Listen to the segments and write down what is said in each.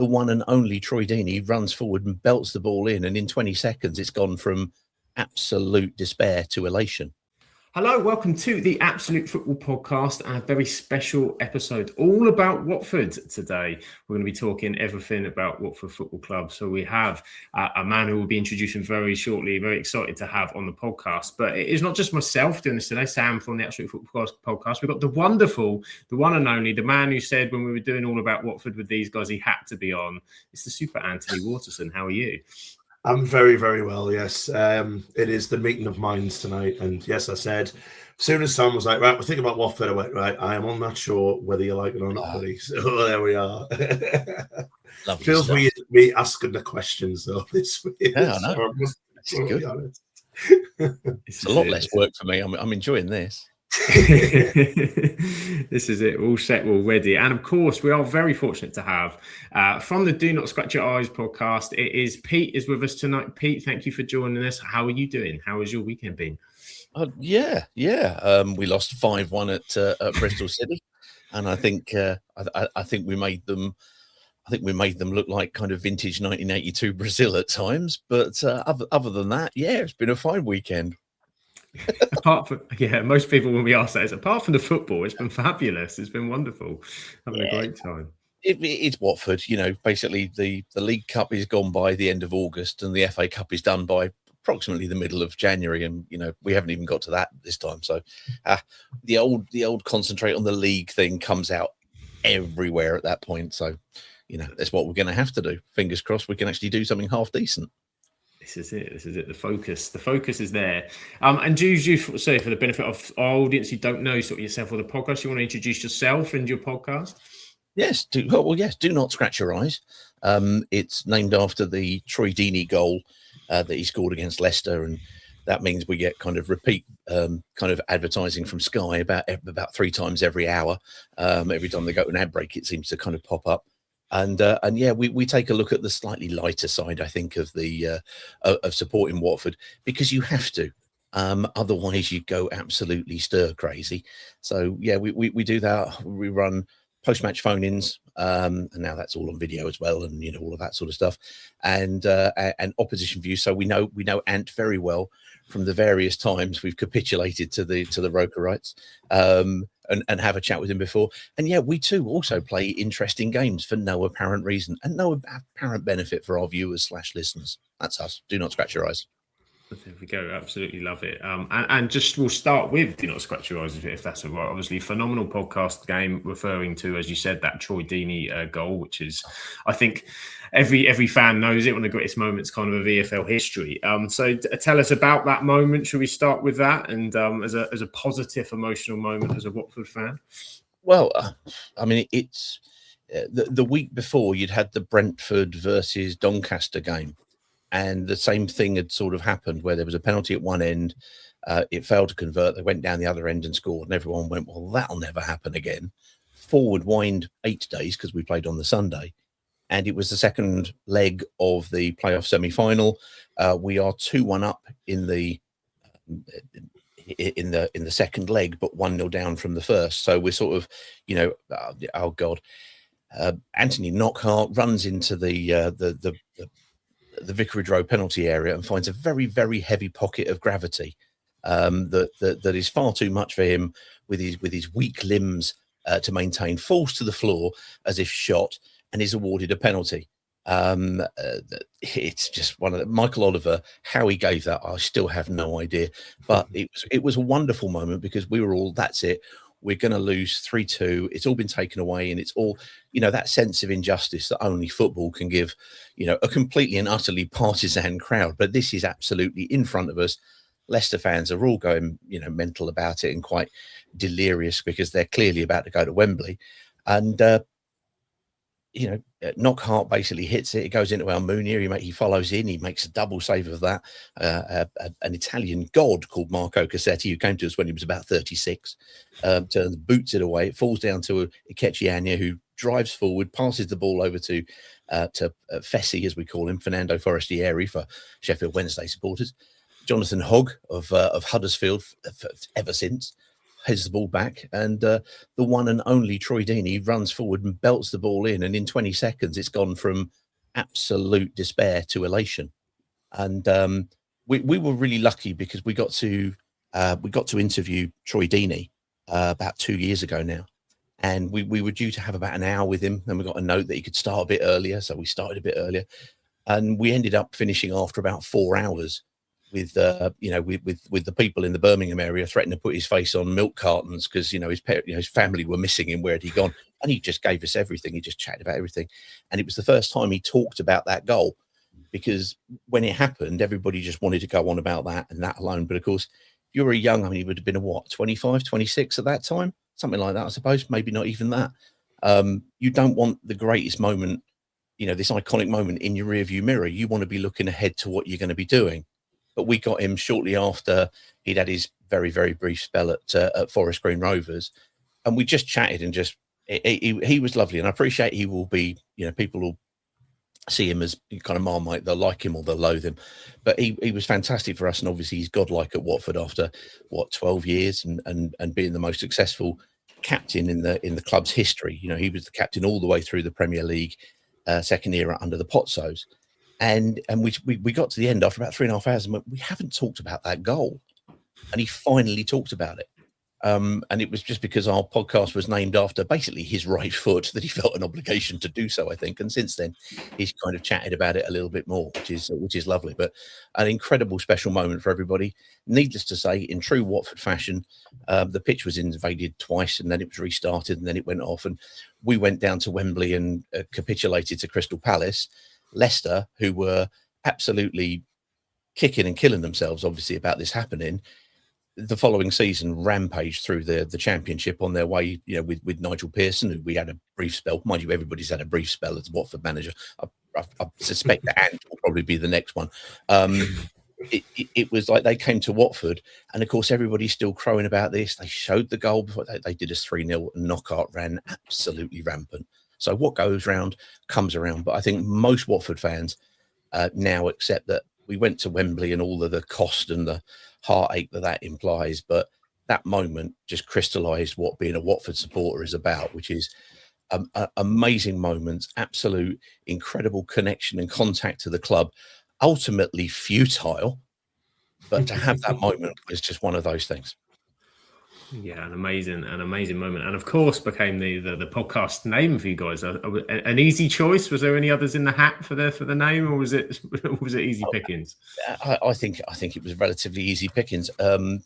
the one and only Troy Deeney runs forward and belts the ball in, and in 20 seconds it's gone from absolute despair to elation. Hello, welcome to the Absolute Football Podcast, and a very special episode all about Watford today. We're going to be talking everything about Watford Football Club. So we have a man who will be introducing very shortly, very excited to have on the podcast. But it is not just myself doing this today, Sam from the Absolute Football Podcast. We've got the wonderful, the one and only, the man who said when we were doing all about Watford with these guys, he had to be on. It's the super Anthony Waterson. How are you? I'm very, very well, yes. It is the meeting of minds tonight. And yes, I said, as soon as Sam was like, right, we're thinking about Watford, I went, right, I am on that show, whether you like it or not, buddy. So there we are. Feels stuff. weird me asking the questions, though, this week. Yeah, I know. It's good. It's a lot less work for me. I'm enjoying this. This is it, all set, all ready. And of course, we are very fortunate to have from the Do Not Scratch Your Eyes podcast, it is Pete is with us tonight. Pete, thank you for joining us. How are you doing? How has your weekend been? Yeah. We lost 5-1 at Bristol City, and I think we made them. I think we made them look like kind of vintage 1982 Brazil at times. But other than that, yeah, it's been a fine weekend. Apart from, most people when we ask that, apart from the football, it's been fabulous. It's been wonderful. Having a great time. It's Watford, basically the League Cup is gone by the end of August and the FA Cup is done by approximately the middle of January, and we haven't even got to that this time. So the old concentrate on the league thing comes out everywhere at that point. So that's what we're going to have to do. Fingers crossed we can actually do something half decent. This is it. The focus is there. And do you say, for the benefit of our audience who don't know sort of yourself or the podcast, you want to introduce yourself and your podcast? Yes. Do Not Scratch Your Eyes. It's named after the Troy Deeney goal that he scored against Leicester, and that means we get kind of repeat kind of advertising from Sky about 3 times every hour. Every time they go to an ad break, it seems to kind of pop up. And we take a look at the slightly lighter side, I think, of the of supporting Watford, because you have to. Otherwise, you go absolutely stir crazy. So we do that. We run post-match phone-ins, and now that's all on video as well, and all of that sort of stuff, and opposition views. So we know Ant very well from the various times we've capitulated to the Rokerites, and have a chat with him before. And we too also play interesting games for no apparent reason and no apparent benefit for our viewers / listeners. That's us. Do not scratch your eyes. There we go. Absolutely love it. And just we'll start with Do Not Scratch Your Eyes, if that's all right. Obviously, phenomenal podcast game, referring to, as you said, that Troy Deeney goal, which is, I think, every fan knows it, one of the greatest moments kind of VFL history. So tell us about that moment. Should we start with that? And as a positive, emotional moment as a Watford fan? Well, I mean, it's the week before you'd had the Brentford versus Doncaster game. And the same thing had sort of happened, where there was a penalty at one end. It failed to convert. They went down the other end and scored. And everyone went, well, that'll never happen again. Forward wind 8 days, because we played on the Sunday. And it was the second leg of the playoff semi-final. We are 2-1 up in the second leg, but 1-0 down from the first. So we're sort of, oh God. Anthony Knockhart runs into the Vicarage Road penalty area and finds a very, very heavy pocket of gravity that is far too much for him with his weak limbs to maintain, falls to the floor as if shot, and is awarded a penalty. It's just one of the, Michael Oliver, how he gave that, I still have no idea. But it was a wonderful moment, because we were all, that's it. We're going to lose 3-2. It's all been taken away, and it's all, that sense of injustice that only football can give, a completely and utterly partisan crowd. But this is absolutely in front of us. Leicester fans are all going, mental about it and quite delirious, because they're clearly about to go to Wembley. And, Knockhart basically hits it. It goes into Almunia. He follows in. He makes a double save of that. An Italian god called Marco Cassetti, who came to us when he was about 36, turns, boots it away. It falls down to Ikechianya, who drives forward, passes the ball over to Fessy, as we call him, Fernando Forestieri for Sheffield Wednesday supporters. Jonathan Hogg of Huddersfield ever since. heads the ball back, and the one and only Troy Deeney runs forward and belts the ball in, and in 20 seconds it's gone from absolute despair to elation. And we were really lucky because we got to interview Troy Deeney about 2 years ago now, and we were due to have about an hour with him. Then we got a note that he could start a bit earlier, so we started a bit earlier, and we ended up finishing after about 4 hours with with the people in the Birmingham area threatening to put his face on milk cartons because his family were missing him. Where had he gone? And he just gave us everything. He just chatted about everything, and it was the first time he talked about that goal, because when it happened, everybody just wanted to go on about that and that alone. But of course, if you were young, I mean, he would have been 25, 26 at that time, something like that, I suppose, maybe not even that. You don't want the greatest moment, this iconic moment in your rearview mirror. You want to be looking ahead to what you're going to be doing. But we got him shortly after he'd had his very, very brief spell at Forest Green Rovers, and we just chatted and he was lovely. And I appreciate he will be, people will see him as kind of Marmite. They'll like him or they'll loathe him, but he was fantastic for us. And obviously he's godlike at Watford after 12 years and being the most successful captain in the club's history. He was the captain all the way through the Premier League second era under the Pozzos. And we got to the end after about 3.5 hours and we haven't talked about that goal. And he finally talked about it. And it was just because our podcast was named after basically his right foot that he felt an obligation to do so, I think. And since then, he's kind of chatted about it a little bit more, which is lovely. But an incredible special moment for everybody. Needless to say, in true Watford fashion, the pitch was invaded twice and then it was restarted and then it went off. And we went down to Wembley and capitulated to Crystal Palace. Leicester, who were absolutely kicking and killing themselves, obviously, about this happening, the following season rampaged through the championship on their way, with Nigel Pearson, who we had a brief spell. Mind you, everybody's had a brief spell as Watford manager. I suspect that Ant will probably be the next one. It was like they came to Watford, and of course everybody's still crowing about this. They showed the goal before they did us 3-0, and Knockout ran absolutely rampant. So what goes round comes around. But I think most Watford fans now accept that we went to Wembley and all of the cost and the heartache that implies. But that moment just crystallised what being a Watford supporter is about, which is amazing moments, absolute incredible connection and contact to the club, ultimately futile. But to have that moment was just one of those things. Yeah, an amazing moment, and of course became the podcast name for you guys. An easy choice. Was there any others in the hat for the name, or was it easy pickings? I think it was relatively easy pickings. I mean,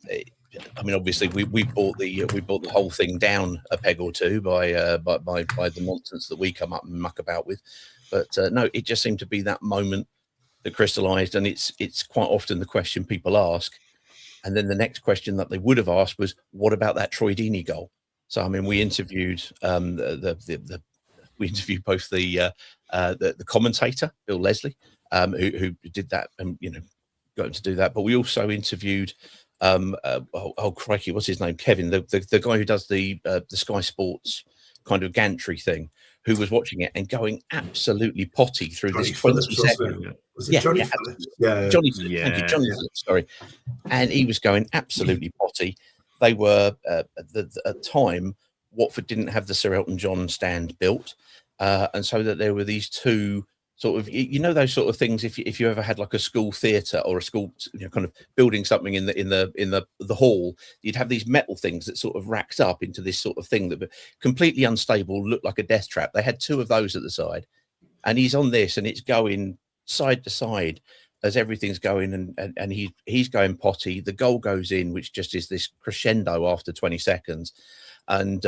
obviously we brought the whole thing down a peg or two by the nonsense that we come up and muck about with, but no, it just seemed to be that moment that crystallised, and it's quite often the question people ask. And then the next question that they would have asked was, "What about that Troy Deeney goal?" So, I mean, we interviewed we interviewed both the commentator Bill Leslie, who did that, and got him to do that. But we also interviewed, crikey, what's his name? Kevin, the guy who does the Sky Sports kind of gantry thing, who was watching it and going absolutely potty through Johnny this 20 seconds. Johnny Phillips? Yeah. Thank you, Johnny Phillips, sorry. And he was going absolutely potty. They were, at the time, Watford didn't have the Sir Elton John stand built. And so that there were these two sort of, those sort of things. If you ever had like a school theatre or a school, kind of building something in the hall, you'd have these metal things that sort of racked up into this sort of thing that were completely unstable, looked like a death trap. They had two of those at the side, and he's on this, and it's going side to side as everything's going, and he's going potty. The goal goes in, which just is this crescendo after 20 seconds, and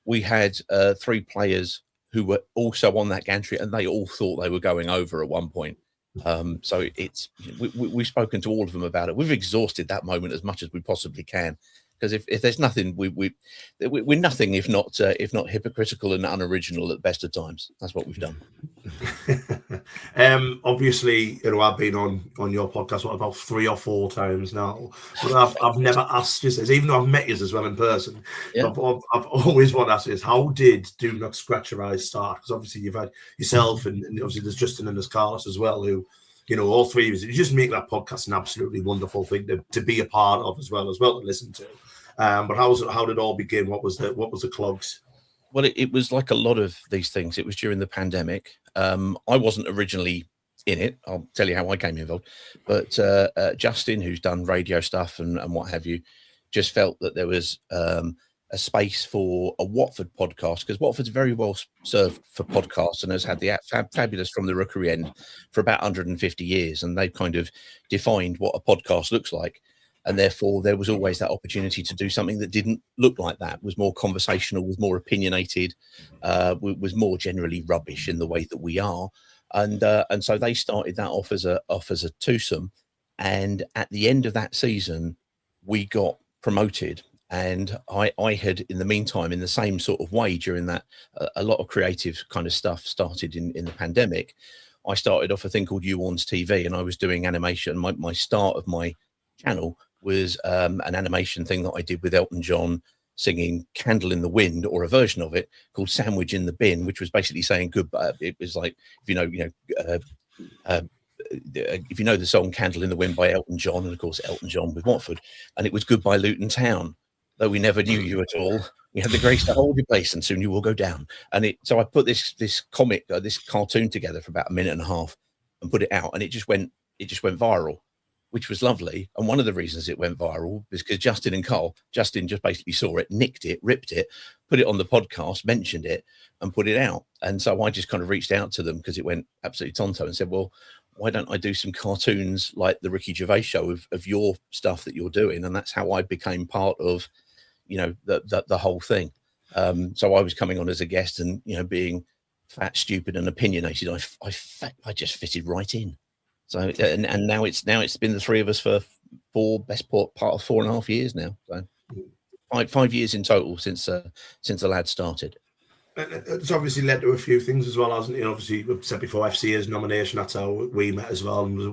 we had 3 players who were also on that gantry, and they all thought they were going over at one point. So we've spoken to all of them about it. We've exhausted that moment as much as we possibly can, because if there's nothing, we're nothing if not hypocritical and unoriginal at the best of times. That's what we've done. Obviously, I've been on your podcast about 3 or 4 times now, but I've never asked you this, even though I've met you as well in person. Yeah. I've always wanted to ask you this: how did Do Not Scratch Your Eyes start? Because obviously you've had yourself, and obviously there's Justin and there's Carlos as well, who, all three of us. You just make that podcast an absolutely wonderful thing to be a part of as well to listen to. But how did it all begin? What was the clogs? Well, it was like a lot of these things. It was during the pandemic. I wasn't originally in it. I'll tell you how I came involved. But Justin, who's done radio stuff and what have you, just felt that there was a space for a Watford podcast, because Watford's very well served for podcasts and has had the fabulous From the Rookery End for about 150 years. And they've kind of defined what a podcast looks like. And therefore, there was always that opportunity to do something that didn't look like that, was more conversational, was more opinionated, was more generally rubbish in the way that we are. And so they started that off as a twosome. And at the end of that season, we got promoted. And I had, in the meantime, in the same sort of way during that, a lot of creative kind of stuff started in the pandemic. I started off a thing called YouWarns TV, and I was doing animation. My start of my channel was an animation thing that I did with Elton John singing Candle in the Wind, or a version of it called Sandwich in the Bin, which was basically saying goodbye. It was like, if you know the song Candle in the Wind by Elton John, and of course Elton John with Watford, and it was Goodbye Luton Town, though we never knew you at all, we had the grace to hold your place, and soon you will go down. And so I put this comic, this cartoon together for about a minute and a half and put it out, and it just went viral, which was lovely. And one of the reasons it went viral is because Justin just basically saw it, nicked it, ripped it, put it on the podcast, mentioned it, and put it out. And so I just kind of reached out to them because it went absolutely tonto and said, well, why don't I do some cartoons like the Ricky Gervais show of your stuff that you're doing? And that's how I became part of, the whole thing. So I was coming on as a guest, and, being fat, stupid, and opinionated, I just fitted right in. So and now it's been the three of us for part of 4.5 years now. So 5 years in total since the lad started. It's obviously led to a few things as well, hasn't it? Obviously, we've said before, FCA's nomination, that's how we met as well, and it was a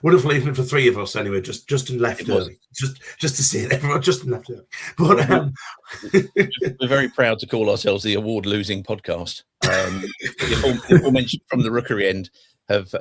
wonderful evening for three of us. Anyway, Justin left early, just to see it. Everyone, Justin left early. But we're very proud to call ourselves the award-losing podcast. The aforementioned From the Rookery End have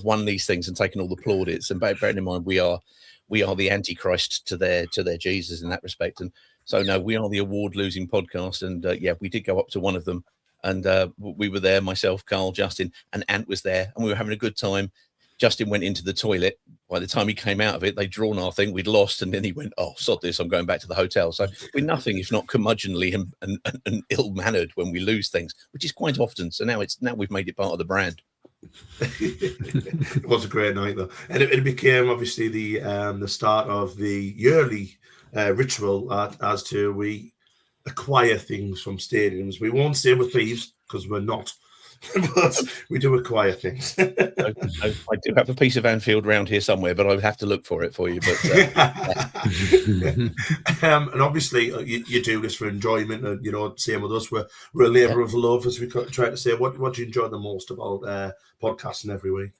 won these things and taken all the plaudits. And bearing in mind, we are the Antichrist to their Jesus in that respect. And so, no, we are the award-losing podcast. And we did go up to one of them, and we were there, myself, Carl, Justin, and Ant was there, and we were having a good time. Justin went into the toilet. By the time he came out of it, they'd drawn our thing, we'd lost, and then he went, "Oh, sod this, I'm going back to the hotel." So we're nothing if not curmudgeonly and ill-mannered when we lose things, which is quite often. So now we've made it part of the brand. It was a great night though, and it became obviously the start of the yearly ritual as to we acquire things from stadiums. We won't say we're thieves because we're not, but we do acquire things. I do have a piece of Anfield round here somewhere, but I would have to look for it for you. But and obviously you do this for enjoyment, and same with us. We're a labour of love, as we try to say. What do you enjoy the most about podcasting every week?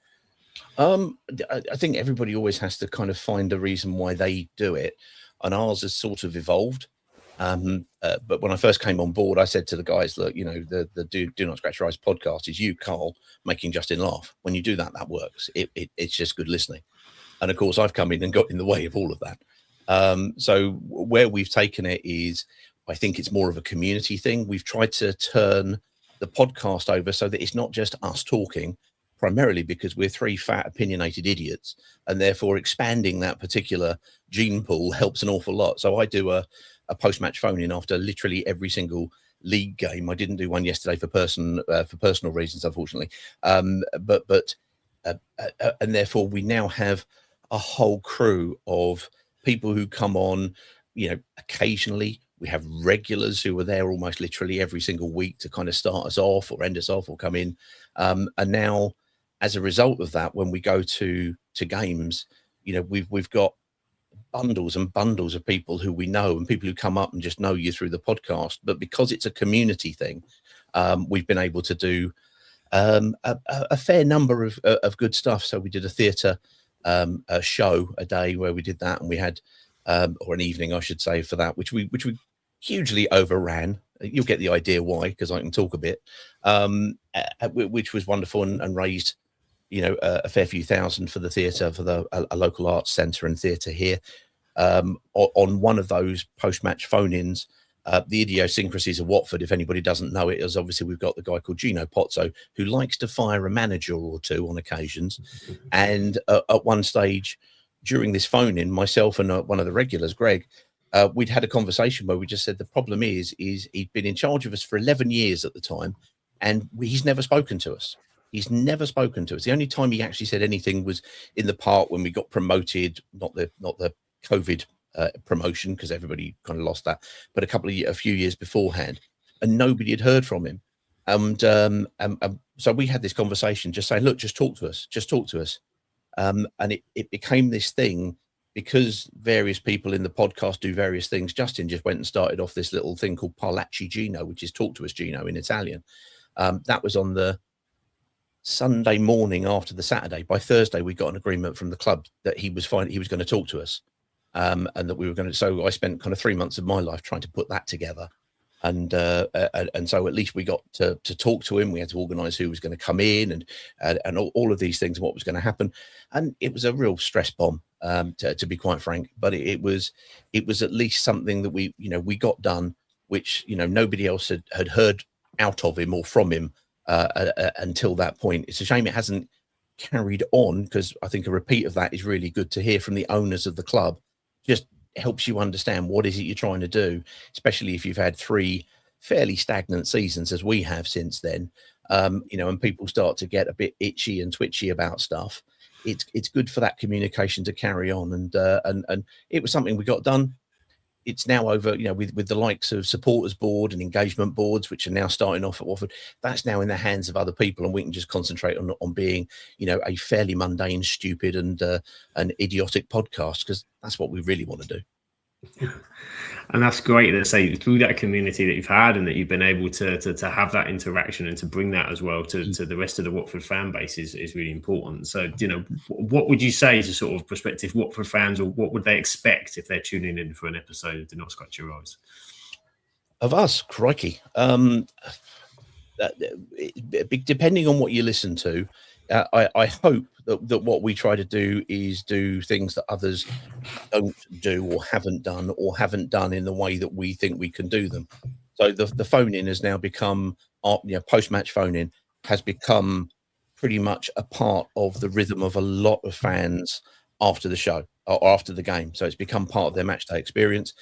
I think everybody always has to kind of find a reason why they do it, and ours has sort of evolved. But when I first came on board, I said to the guys, look, the Do Not Scratch Your Eyes podcast is you, Carl, making Justin laugh. When you do that, that works. It's just good listening. And of course, I've come in and got in the way of all of that. So where we've taken it is, I think it's more of a community thing. We've tried to turn the podcast over so that it's not just us talking, primarily because we're three fat, opinionated idiots, and therefore expanding that particular gene pool helps an awful lot. So I do a post-match phone-in after literally every single league game. I didn't do one yesterday for personal reasons, unfortunately. And therefore we now have a whole crew of people who come on, occasionally. We have regulars who are there almost literally every single week to kind of start us off or end us off or come in. And now, as a result of that, when we go to games, we've got bundles and bundles of people who we know, and people who come up and just know you through the podcast. But because it's a community thing, we've been able to do a fair number of good stuff. So we did a theatre show a day where we did that, and we had or an evening, I should say, for that, which we hugely overran. You'll get the idea why, because I can talk a bit, which was wonderful and raised a fair few thousand for the theatre, for a local arts centre and theatre here. on one of those post-match phone-ins. The idiosyncrasies of Watford, if anybody doesn't know it, is obviously we've got the guy called Gino Pozzo who likes to fire a manager or two on occasions. And at one stage during this phone-in, myself and one of the regulars, Greg, we'd had a conversation where we just said the problem is he'd been in charge of us for 11 years at the time, and he's never spoken to us. He's never spoken to us. The only time he actually said anything was in the part when we got promoted, not the COVID promotion, because everybody kind of lost that, but a few years beforehand, and nobody had heard from him. And so we had this conversation just saying, look, just talk to us. And it became this thing because various people in the podcast do various things. Justin just went and started off this little thing called Parlaci Gino, which is talk to us Gino in Italian. That was on the Sunday morning after the Saturday. By Thursday, we got an agreement from the club that he was fine. He was going to talk to us. And that we were going to. So I spent kind of 3 months of my life trying to put that together, and so at least we got to talk to him. We had to organise who was going to come in and all of these things and what was going to happen. And it was a real stress bomb, to be quite frank. But it was at least something that we got done, which nobody else had heard out of him or from him until that point. It's a shame it hasn't carried on, because I think a repeat of that is really good to hear from the owners of the club. Just helps you understand what is it you're trying to do, especially if you've had 3 fairly stagnant seasons as we have since then. And people start to get a bit itchy and twitchy about stuff. It's good for that communication to carry on, and it was something we got done. It's now over, with the likes of supporters board and engagement boards, which are now starting off at Watford. That's now in the hands of other people, and we can just concentrate on being, a fairly mundane, stupid, and an idiotic podcast, because that's what we really want to do. And that's great that, say, through that community that you've had, and that you've been able to have that interaction and to bring that as well to the rest of the Watford fan base is really important. So, what would you say to sort of prospective Watford fans, or what would they expect if they're tuning in for an episode of Do Not Scratch Your Eyes? Of us, crikey. Depending on what you listen to, I hope that what we try to do is do things that others don't do or haven't done in the way that we think we can do them. So the phone-in has now become, post-match phone-in has become pretty much a part of the rhythm of a lot of fans after the show or after the game. So it's become part of their matchday experience.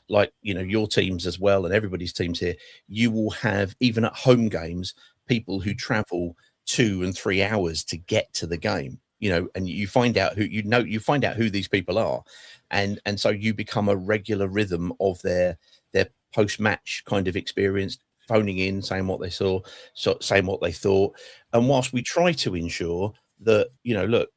Like, your teams as well, and everybody's teams here, you will have, even at home games, people who travel 2 and 3 hours to get to the game, and you find out who these people are. And so you become a regular rhythm of their post-match kind of experience, phoning in, saying what they saw, saying what they thought. And whilst we try to ensure that, look,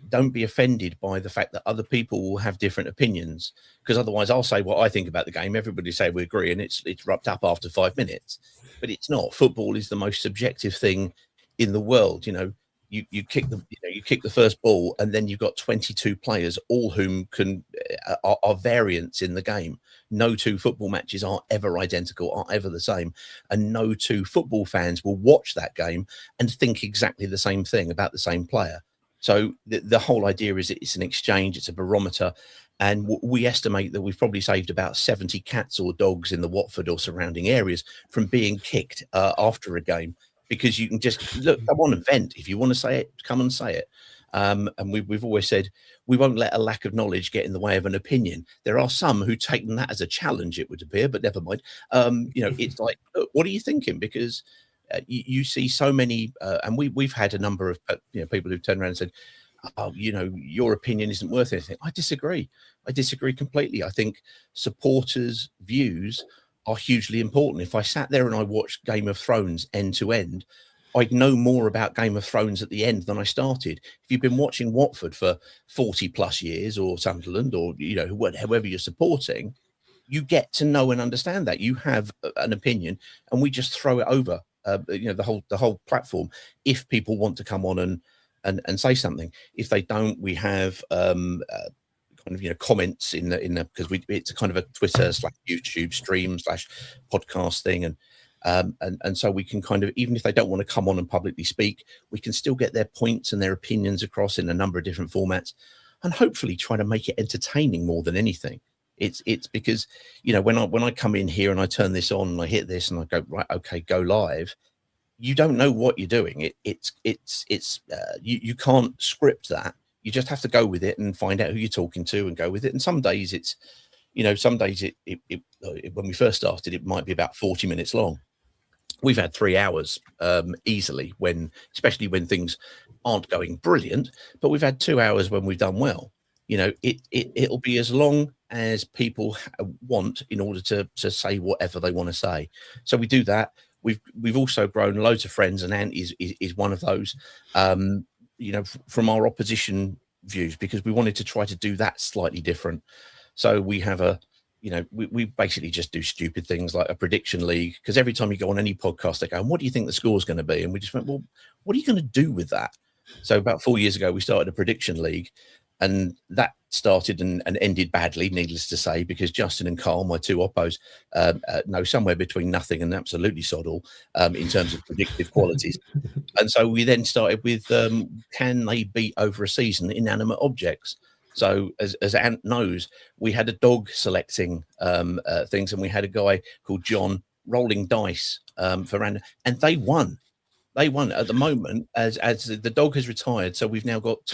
don't be offended by the fact that other people will have different opinions, because otherwise I'll say what I think about the game. Everybody say we agree, and it's wrapped up after 5 minutes. But it's not. Football is the most subjective thing in the world. You kick the first ball, and then you've got 22 players, all whom are variants in the game. No 2 football matches are ever identical, are ever the same, and no 2 football fans will watch that game and think exactly the same thing about the same player. So the whole idea is it's an exchange, it's a barometer, and we estimate that we've probably saved about 70 cats or dogs in the Watford or surrounding areas from being kicked after a game, because you can just come on and vent. If you want to say it, come and say it. And we've always said we won't let a lack of knowledge get in the way of an opinion. There are some who take that as a challenge, it would appear, but never mind. It's like, look, what are you thinking? Because you see so many, and we've had a number of people who've turned around and said, oh, your opinion isn't worth anything. I disagree completely. I think supporters' views are hugely important. If I sat there and I watched Game of Thrones end to end, I'd know more about Game of Thrones at the end than I started. If you've been watching Watford for 40 plus years, or Sunderland, or whoever you're supporting, you get to know and understand that. You have an opinion, and we just throw it over the whole platform if people want to come on and say something. If they don't, we have comments in the because it's a kind of a Twitter / YouTube stream / podcast thing, and so we can kind of, even if they don't want to come on and publicly speak, we can still get their points and their opinions across in a number of different formats. and hopefully try to make it entertaining more than anything. It's because, you know, when I come in here and I turn this on and I hit this and I go, right, okay, go live, you don't know what you're doing. You can't script that. You just have to go with it and find out who you're talking to and go with it. And some days it's, you know, some days when we first started, it might be about 40 minutes long. We've had 3 hours easily, especially when things aren't going brilliant, but we've had 2 hours when we've done well. You know, it'll be as long as people want in order to say whatever they want to say. So we do that. We've also grown loads of friends, and Ant is one of those. You know, from our opposition views, because we wanted to try to do that slightly different. So we have we basically just do stupid things like a prediction league, because every time you go on any podcast, they go, what do you think the score's going to be? And we just went, well, what are you going to do with that? So about 4 years ago, we started a prediction league, and that started and ended badly, needless to say, because Justin and Carl, my two oppos, know somewhere between nothing and absolutely sod all in terms of predictive qualities. And so we then started with, can they beat over a season inanimate objects? So as Ant knows, we had a dog selecting things, and we had a guy called John rolling dice for random, and they won. They won at the moment as the dog has retired. So we've now got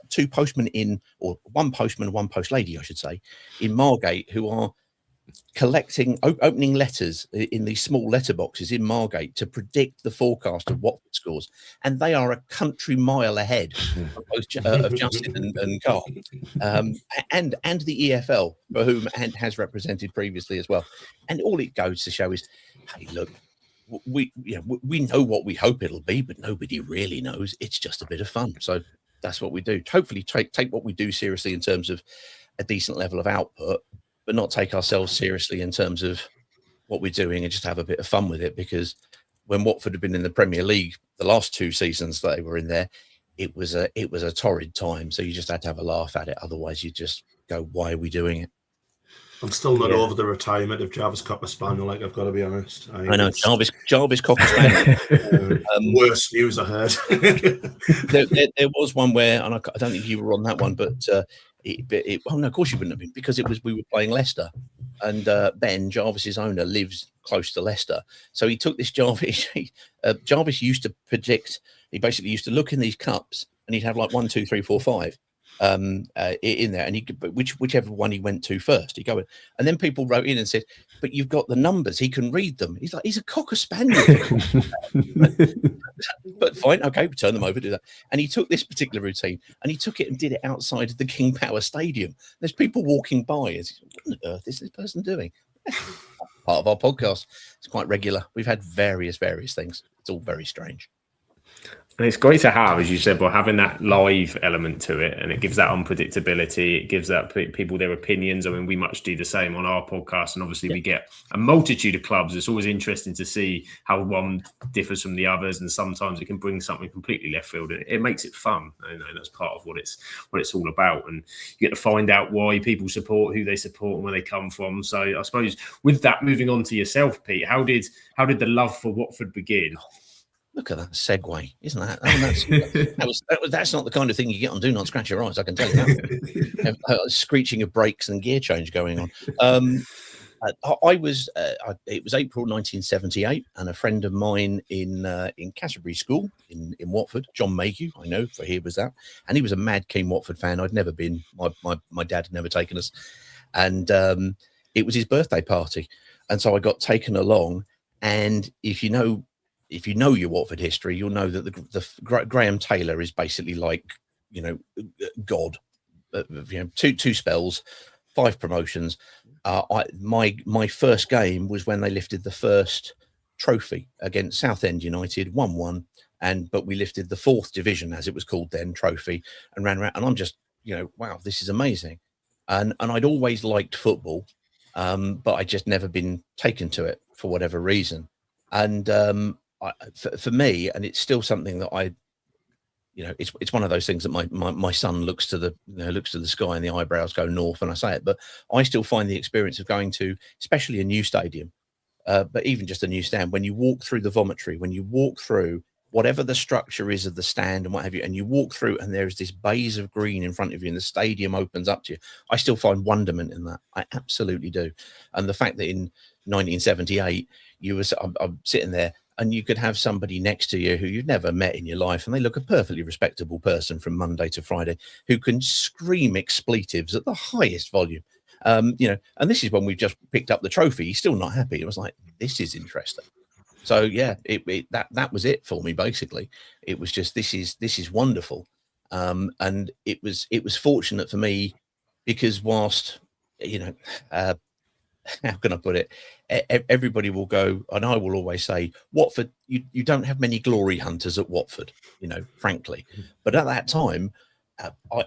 two postmen or one postman, one post lady, I should say, in Margate, who are opening letters in these small letterboxes in Margate to predict the forecast of Watford scores, and they are a country mile ahead of Justin and Carl, and the EFL, for whom Ant has represented previously as well. And all it goes to show is, hey, look, we know what we hope it'll be, but nobody really knows. It's just a bit of fun. So that's what we do. Hopefully take what we do seriously in terms of a decent level of output, but not take ourselves seriously in terms of what we're doing, and just have a bit of fun with it. Because when Watford had been in the Premier League, the last 2 seasons that they were in there, it was a torrid time. So you just had to have a laugh at it. Otherwise you just go, why are we doing it? I'm still not over the retirement of Jarvis Cocker Spaniel, like, I've got to be honest. I know, Jarvis Cocker Spaniel. Worst news I heard. there was one where, and I don't think you were on that one, but no, of course you wouldn't have been, because we were playing Leicester, and Ben, Jarvis's owner, lives close to Leicester. So he took this Jarvis. Jarvis used to predict. He basically used to look in these cups, and he'd have like 1, 2, 3, 4, 5 in there, and he could, whichever one he went to first, he go in. And then people wrote in and said, but you've got the numbers, he can read them. He's like, he's a Cocker Spaniel. But fine, okay, we turn them over, do that. And he took this particular routine, and he took it and did it outside of the King Power Stadium. There's people walking by, and what on earth is this person doing? Part of our podcast. It's quite regular. We've had various things. It's all very strange. And it's great to have, as you said, by having that live element to it, and it gives that unpredictability. It gives that people their opinions. I mean, we much do the same on our podcast, and obviously we get a multitude of clubs. It's always interesting to see how one differs from the others, and sometimes it can bring something completely left field. It makes it fun, and that's part of what it's all about. And you get to find out why people support, who they support, and where they come from. So I suppose with that, moving on to yourself, Pete, how did the love for Watford begin? Look at that segue, isn't that? That's not the kind of thing you get on Do Not Scratch Your Eyes, I can tell you that. Screeching of brakes and gear change going on. It was April 1978, and a friend of mine in Canterbury School in Watford, John Mayhew, I know, for he was that, and he was a mad keen Watford fan. I'd never been. My dad had never taken us, and it was his birthday party, and so I got taken along. And if you know your Watford history, you'll know that the Graham Taylor is basically like, God. Two spells, 5 promotions. My first game was when they lifted the first trophy against Southend United, 1-1, but we lifted the 4th division, as it was called then, trophy, and ran around. And I'm just, wow, this is amazing. And I'd always liked football, but I'd just never been taken to it for whatever reason. And for me, and it's still something that it's one of those things that my son looks to the sky and the eyebrows go north when I say it. But I still find the experience of going to, especially a new stadium, but even just a new stand, when you walk through the vomitory, when you walk through whatever the structure is of the stand and what have you, and you walk through and there's this baize of green in front of you and the stadium opens up to you, I still find wonderment in that. I absolutely do. And the fact that in 1978 I'm sitting there and you could have somebody next to you who you've never met in your life and they look a perfectly respectable person from Monday to Friday who can scream expletives at the highest volume. And this is when we've just picked up the trophy. He's still not happy. It was like, this is interesting. So yeah, that was it for me. Basically, it was just this is wonderful, and it was fortunate for me because whilst how can I put it? Everybody will go, and I will always say, Watford, you don't have many glory hunters at Watford, frankly. But at that time,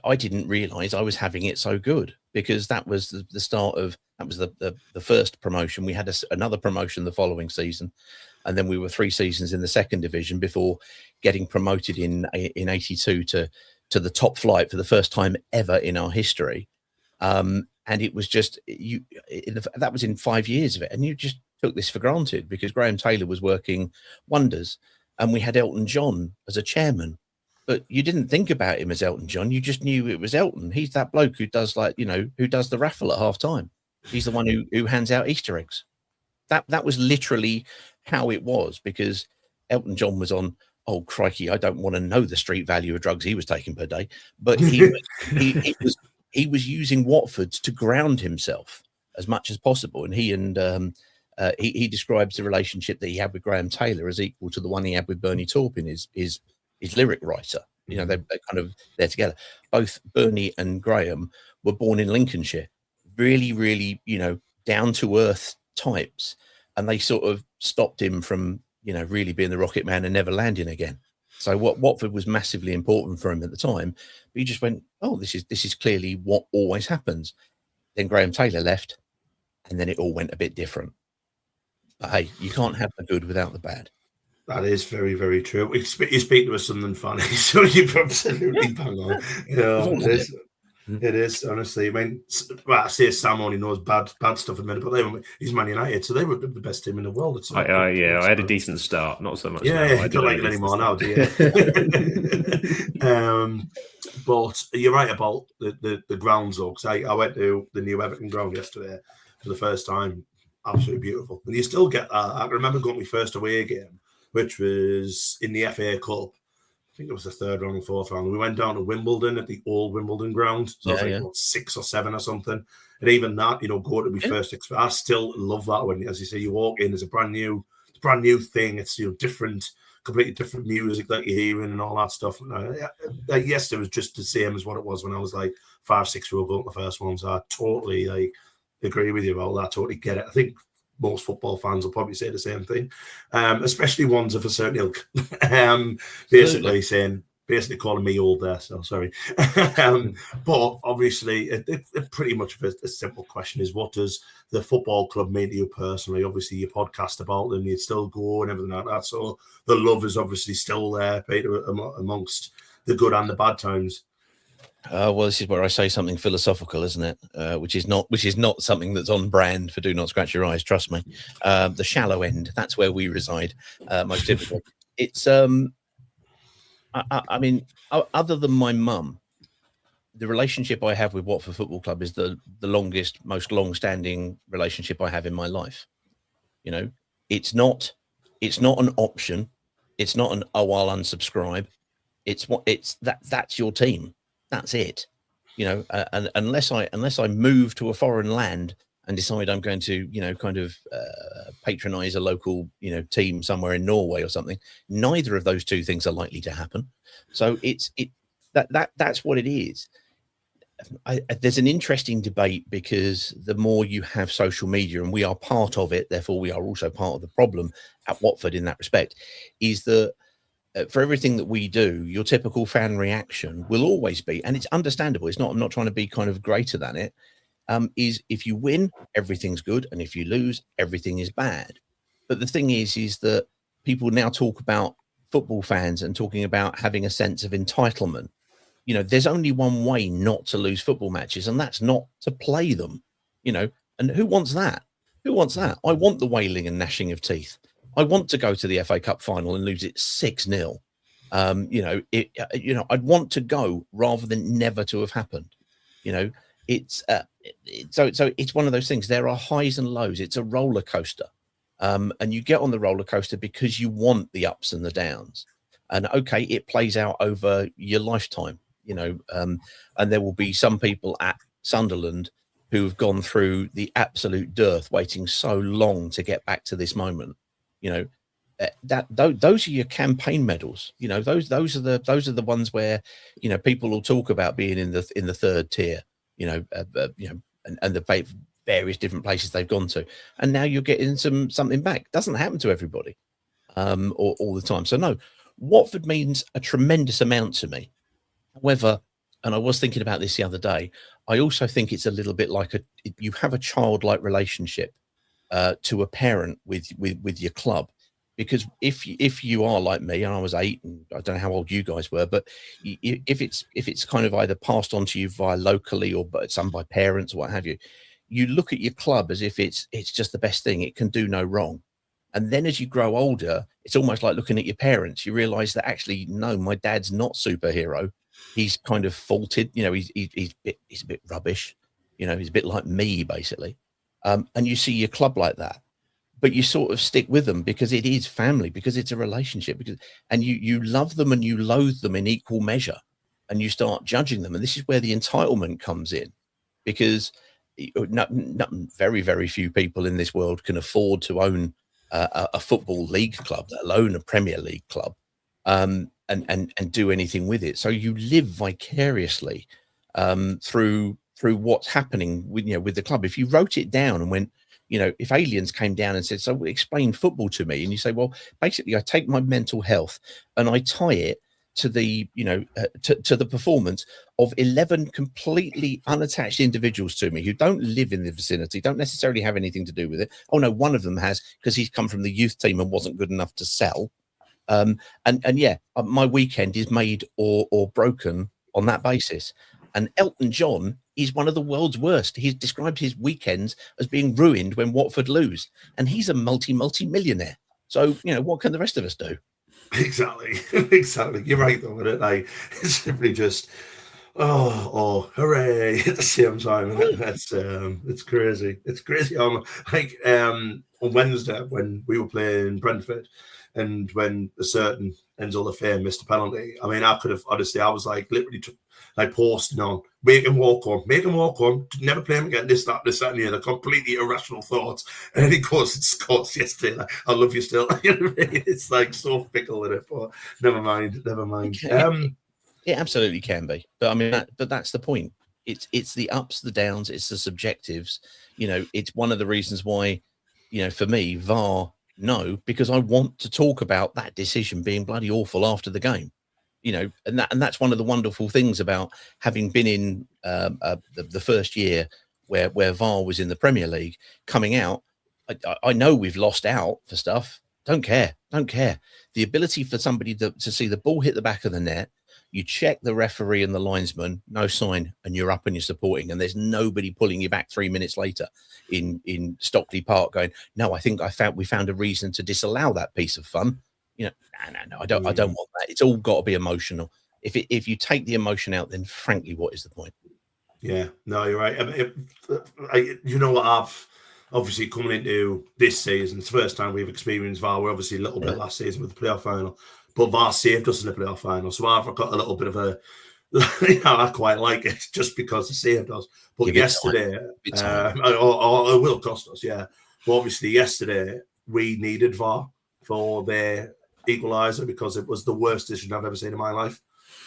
I didn't realise I was having it so good because that was the start of the first promotion. We had another promotion the following season, and then we were 3 seasons in the second division before getting promoted in 82 to the top flight for the first time ever in our history. And it was just that was in 5 years of it, and you just took this for granted because Graham Taylor was working wonders, and we had Elton John as a chairman, but you didn't think about him as Elton John. You just knew it was Elton. He's that bloke who does who does the raffle at half time. He's the one who hands out Easter eggs. That was literally how it was because Elton John was on. Oh crikey! I don't want to know the street value of drugs he was taking per day, but he was using Watford to ground himself as much as possible. And he describes the relationship that he had with Graham Taylor as equal to the one he had with Bernie Taupin, his lyric writer. They're together. Both Bernie and Graham were born in Lincolnshire, really, really, down to earth types. And they sort of stopped him from, really being the Rocket Man and never landing again. So Watford was massively important for him at the time, but he just went, oh, this is clearly what always happens. Then Graham Taylor left, and then it all went a bit different. But hey, you can't have the good without the bad. That is very, very true. You speak to a Sunderland fan, so you're absolutely bang on. It is, honestly. I mean, I say Sam only knows bad stuff at the minute, but he's Man United, so they were the best team in the world. I had a decent start, not so much. Yeah, I don't like it anymore now, do you? But you're right about the grounds, though, because I went to the new Everton ground yesterday for the first time. Absolutely beautiful. And you still get that. I remember going to my first away game, which was in the FA Cup. I think it was the 3rd round and 4th round. We went down to Wimbledon at the old Wimbledon ground. So I was 6 or 7 or something. And even that, go to my first experience. I still love that when, as you say, you walk in, there's a brand new thing. It's different, completely different music that you're hearing and all that stuff. Yes, it was just the same as what it was when I was like 5, 6 years old, the first one. So I totally agree with you about that. I totally get it. I think most football fans will probably say the same thing, especially ones of a certain ilk. Basically calling me old there, so sorry. But obviously, it pretty much a simple question is, what does the football club mean to you personally? Obviously, you podcast about them, you still go and everything like that. So the love is obviously still there, Peter, amongst the good and the bad times. Well, this is where I say something philosophical, isn't it? Which is not something that's on brand for Do Not Scratch Your Eyes. Trust me. The shallow end. That's where we reside. Most typically, it's. I mean, other than my mum, the relationship I have with Watford Football Club is the longest, most long-standing relationship I have in my life. It's not an option. It's not an I'll unsubscribe. That's your team. That's it, and unless I move to a foreign land and decide I'm going to, patronize a local, team somewhere in Norway or something, neither of those two things are likely to happen. So that's what it is. There's an interesting debate because the more you have social media, and we are part of it, therefore we are also part of the problem at Watford in that respect, is that for everything that we do, your typical fan reaction will always be, and it's understandable. I'm not trying to be kind of greater than it. Is if you win, everything's good, and if you lose, everything is bad. But the thing is that people now talk about football fans and talking about having a sense of entitlement. There's only one way not to lose football matches, and that's not to play them. And who wants that? Who wants that? I want the wailing and gnashing of teeth. I want to go to the FA Cup final and lose it 6-0. I'd want to go rather than never to have happened. It's so it's one of those things. There are highs and lows. It's a roller coaster, and you get on the roller coaster because you want the ups and the downs. And okay, it plays out over your lifetime, and there will be some people at Sunderland who have gone through the absolute dearth, waiting so long to get back to this moment. Those are your campaign medals. Those are the ones where people will talk about being in the third tier. And the various different places they've gone to, and now you're getting something back. Doesn't happen to everybody, all the time. So no, Watford means a tremendous amount to me. However, and I was thinking about this the other day, I also think it's a little bit like you have a childlike relationship to a parent with your club. Because if you are like me, and I was 8, and I don't know how old you guys were, but if it's kind of either passed on to you via locally or some by parents or what have you, you look at your club as if it's just the best thing. It can do no wrong. And then as you grow older, it's almost like looking at your parents. You realise that actually, no, my dad's not superhero. He's kind of faulted. He's a bit rubbish. He's a bit like me, basically. And you see your club like that. But you sort of stick with them because it is family, because it's a relationship, and you love them and you loathe them in equal measure, and you start judging them. And this is where the entitlement comes in, because very, very few people in this world can afford to own a football league club, let alone a Premier League club, and do anything with it. So you live vicariously through what's happening with the club. If you wrote it down and went, if aliens came down and said, so explain football to me, and you say, well, basically I take my mental health and I tie it to the, to the performance of 11 completely unattached individuals to me who don't live in the vicinity, don't necessarily have anything to do with it. Oh no, one of them has, because he's come from the youth team and wasn't good enough to sell. My weekend is made or broken on that basis. And Elton John is one of the world's worst. He's described his weekends as being ruined when Watford lose, and he's a multi-millionaire. So, what can the rest of us do? Exactly. You're right though, isn't it? It's simply just, hooray at the same time. That's it's crazy. It's crazy. On Wednesday when we were playing Brentford, and when a certain Enzo Lafayette missed a penalty, I mean, I could have honestly, I was literally posting on, make him walk on, never play him again, this, that, and the other, completely irrational thoughts. And then he goes and scores yesterday. I love you still. It's so fickle in it, but never mind. It absolutely can be. But I mean, but that's the point. It's the ups, the downs, it's the subjectives. It's one of the reasons why, for me, VAR, no, because I want to talk about that decision being bloody awful after the game. And that's one of the wonderful things about having been in the first year where VAR was in the Premier League. Coming out, I know we've lost out for stuff. Don't care. The ability for somebody to see the ball hit the back of the net, you check the referee and the linesman, no sign, and you're up and you're supporting, and there's nobody pulling you back 3 minutes later in Stockley Park going, no, I think we found a reason to disallow that piece of fun. No, I don't want that. It's all got to be emotional. If you take the emotion out, then frankly, what is the point? Yeah, no, you're right. You know what, I've obviously coming into this season, it's the first time we've experienced VAR. We're obviously a little bit last season with the playoff final, but VAR saved us in the playoff final. So I've got a little bit of a, I quite like it just because it saved us. But yesterday, or it will cost us, yeah. But obviously yesterday we needed VAR for their equaliser because it was the worst decision I've ever seen in my life.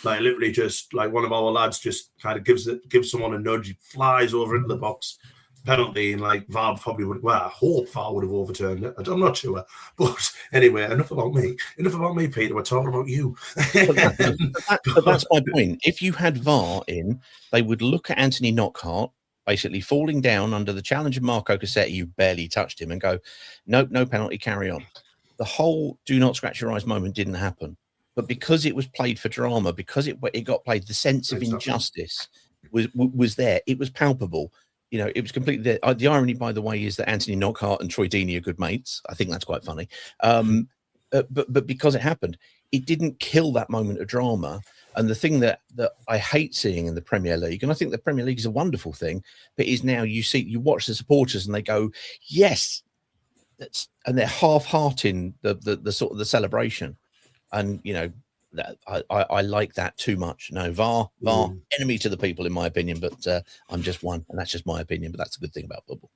Literally just one of our lads just kind of gives someone a nudge, he flies over into the box, penalty, and VAR probably would, I hope VAR would have overturned it. I'm not sure. But anyway, enough about me, Peter. We're talking about you. But that's my point. If you had VAR in, they would look at Anthony Knockhart basically falling down under the challenge of Marco Cassetti, you barely touched him, and go, nope, no penalty, carry on. The whole do not scratch your eyes moment didn't happen. But because it was played for drama, because it got played, the sense of injustice was there. It was palpable. it was completely the irony, by the way, is that Anthony Knockhart and Troy Deeney are good mates. I think that's quite funny. But because it happened, it didn't kill that moment of drama. And the thing that I hate seeing in the Premier League, and I think the Premier League is a wonderful thing, but is now you watch the supporters and they go, yes, and they're half-hearting the sort of the celebration. And that I like that too much. No, VAR, enemy to the people, in my opinion. But I'm just one, and that's just my opinion. But that's a good thing about football.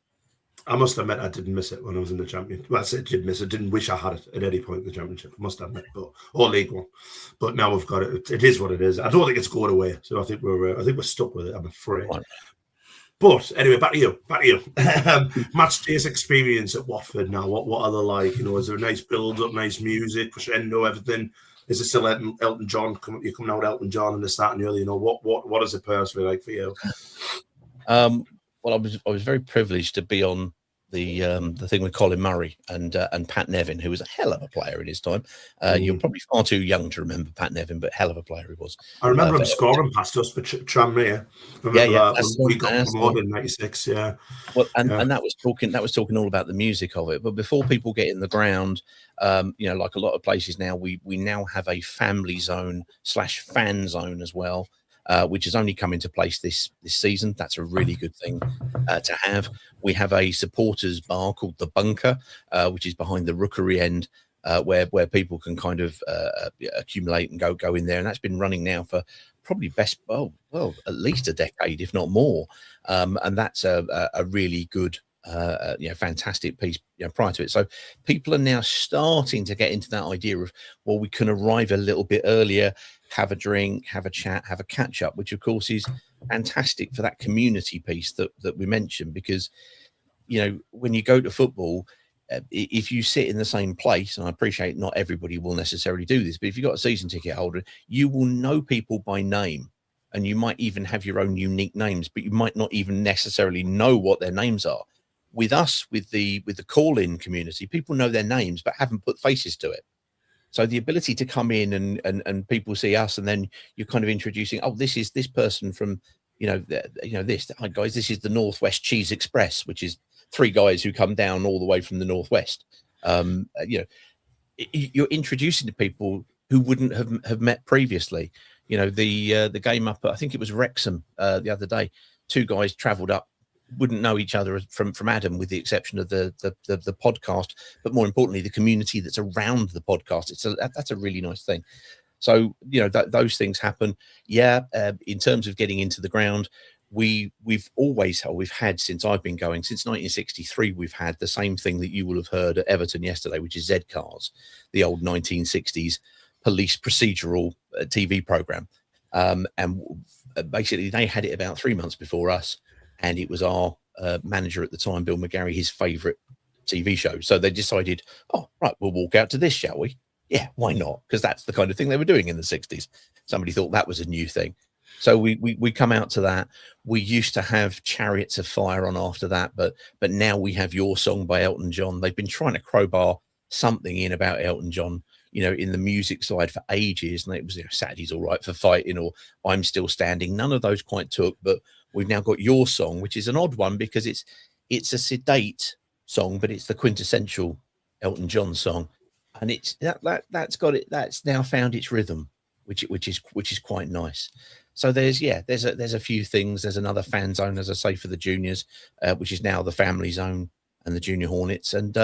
I must admit, I didn't miss it when I was in the Championship. Well, I said did miss it. Didn't wish I had it at any point in the Championship. I must admit, or League One. But now we've got it. It is what it is. I don't think it's going away. So I think we're stuck with it. I'm afraid. Right. But anyway, back to you. Matchdays experience at Watford now. What are they like? Is there a nice build-up, nice music, crescendo, everything? Is it still Elton John? You're coming out Elton John and this, that, and the other. What is it personally like for you? Well, I was very privileged to be on the thing with Colin Murray and Pat Nevin, who was a hell of a player in his time. You're probably far too young to remember Pat Nevin, but hell of a player he was. I remember him scoring past us for Tranmere. We got promoted in '96. Yeah. Well, and that was talking all about the music of it. But before people get in the ground, like a lot of places now, we now have a family zone / fan zone as well. Which has only come into place this season. That's a really good thing to have. We have a supporters bar called The Bunker, which is behind the Rookery end, where people can kind of accumulate and go in there. And that's been running now for probably at least a decade, if not more. And that's a really good, fantastic piece prior to it. So people are now starting to get into that idea of, well, we can arrive a little bit earlier, have a drink, have a chat, have a catch up, which of course is fantastic for that community piece that we mentioned. Because, when you go to football, if you sit in the same place, and I appreciate not everybody will necessarily do this, but if you've got a season ticket holder, you will know people by name. And you might even have your own unique names, but you might not even necessarily know what their names are. With us, with the call-in community, people know their names but haven't put faces to it. So the ability to come in and people see us, and then you're kind of introducing, oh, this is this person from, this. Hi guys, this is the Northwest Cheese Express, which is 3 guys who come down all the way from the Northwest. You're introducing to people who wouldn't have met previously. The game up, I think it was Wrexham the other day. 2 guys travelled up, wouldn't know each other from Adam, with the exception of the podcast, but more importantly, the community that's around the podcast. That's a really nice thing. So those things happen. In terms of getting into the ground, we've had, since I've been going, since 1963, we've had the same thing that you will have heard at Everton yesterday, which is Z Cars, the old 1960s police procedural TV program. And basically they had it about 3 months before us. And it was our manager at the time, Bill McGarry, his favourite TV show. So they decided, oh, right, we'll walk out to this, shall we? Yeah, why not? Because that's the kind of thing they were doing in the 60s. Somebody thought that was a new thing. So we come out to that. We used to have Chariots of Fire on after that, but now we have Your Song by Elton John. They've been trying to crowbar something in about Elton John, in the music side for ages. And it was Saturday's All Right for Fighting or I'm Still Standing. None of those quite took, but we've now got Your Song, which is an odd one because it's a sedate song, but it's the quintessential Elton John song, and it's that's now found its rhythm, which is quite nice. So there's a few things. There's another fan zone, as I say, for the juniors, which is now the family zone and the junior Hornets, and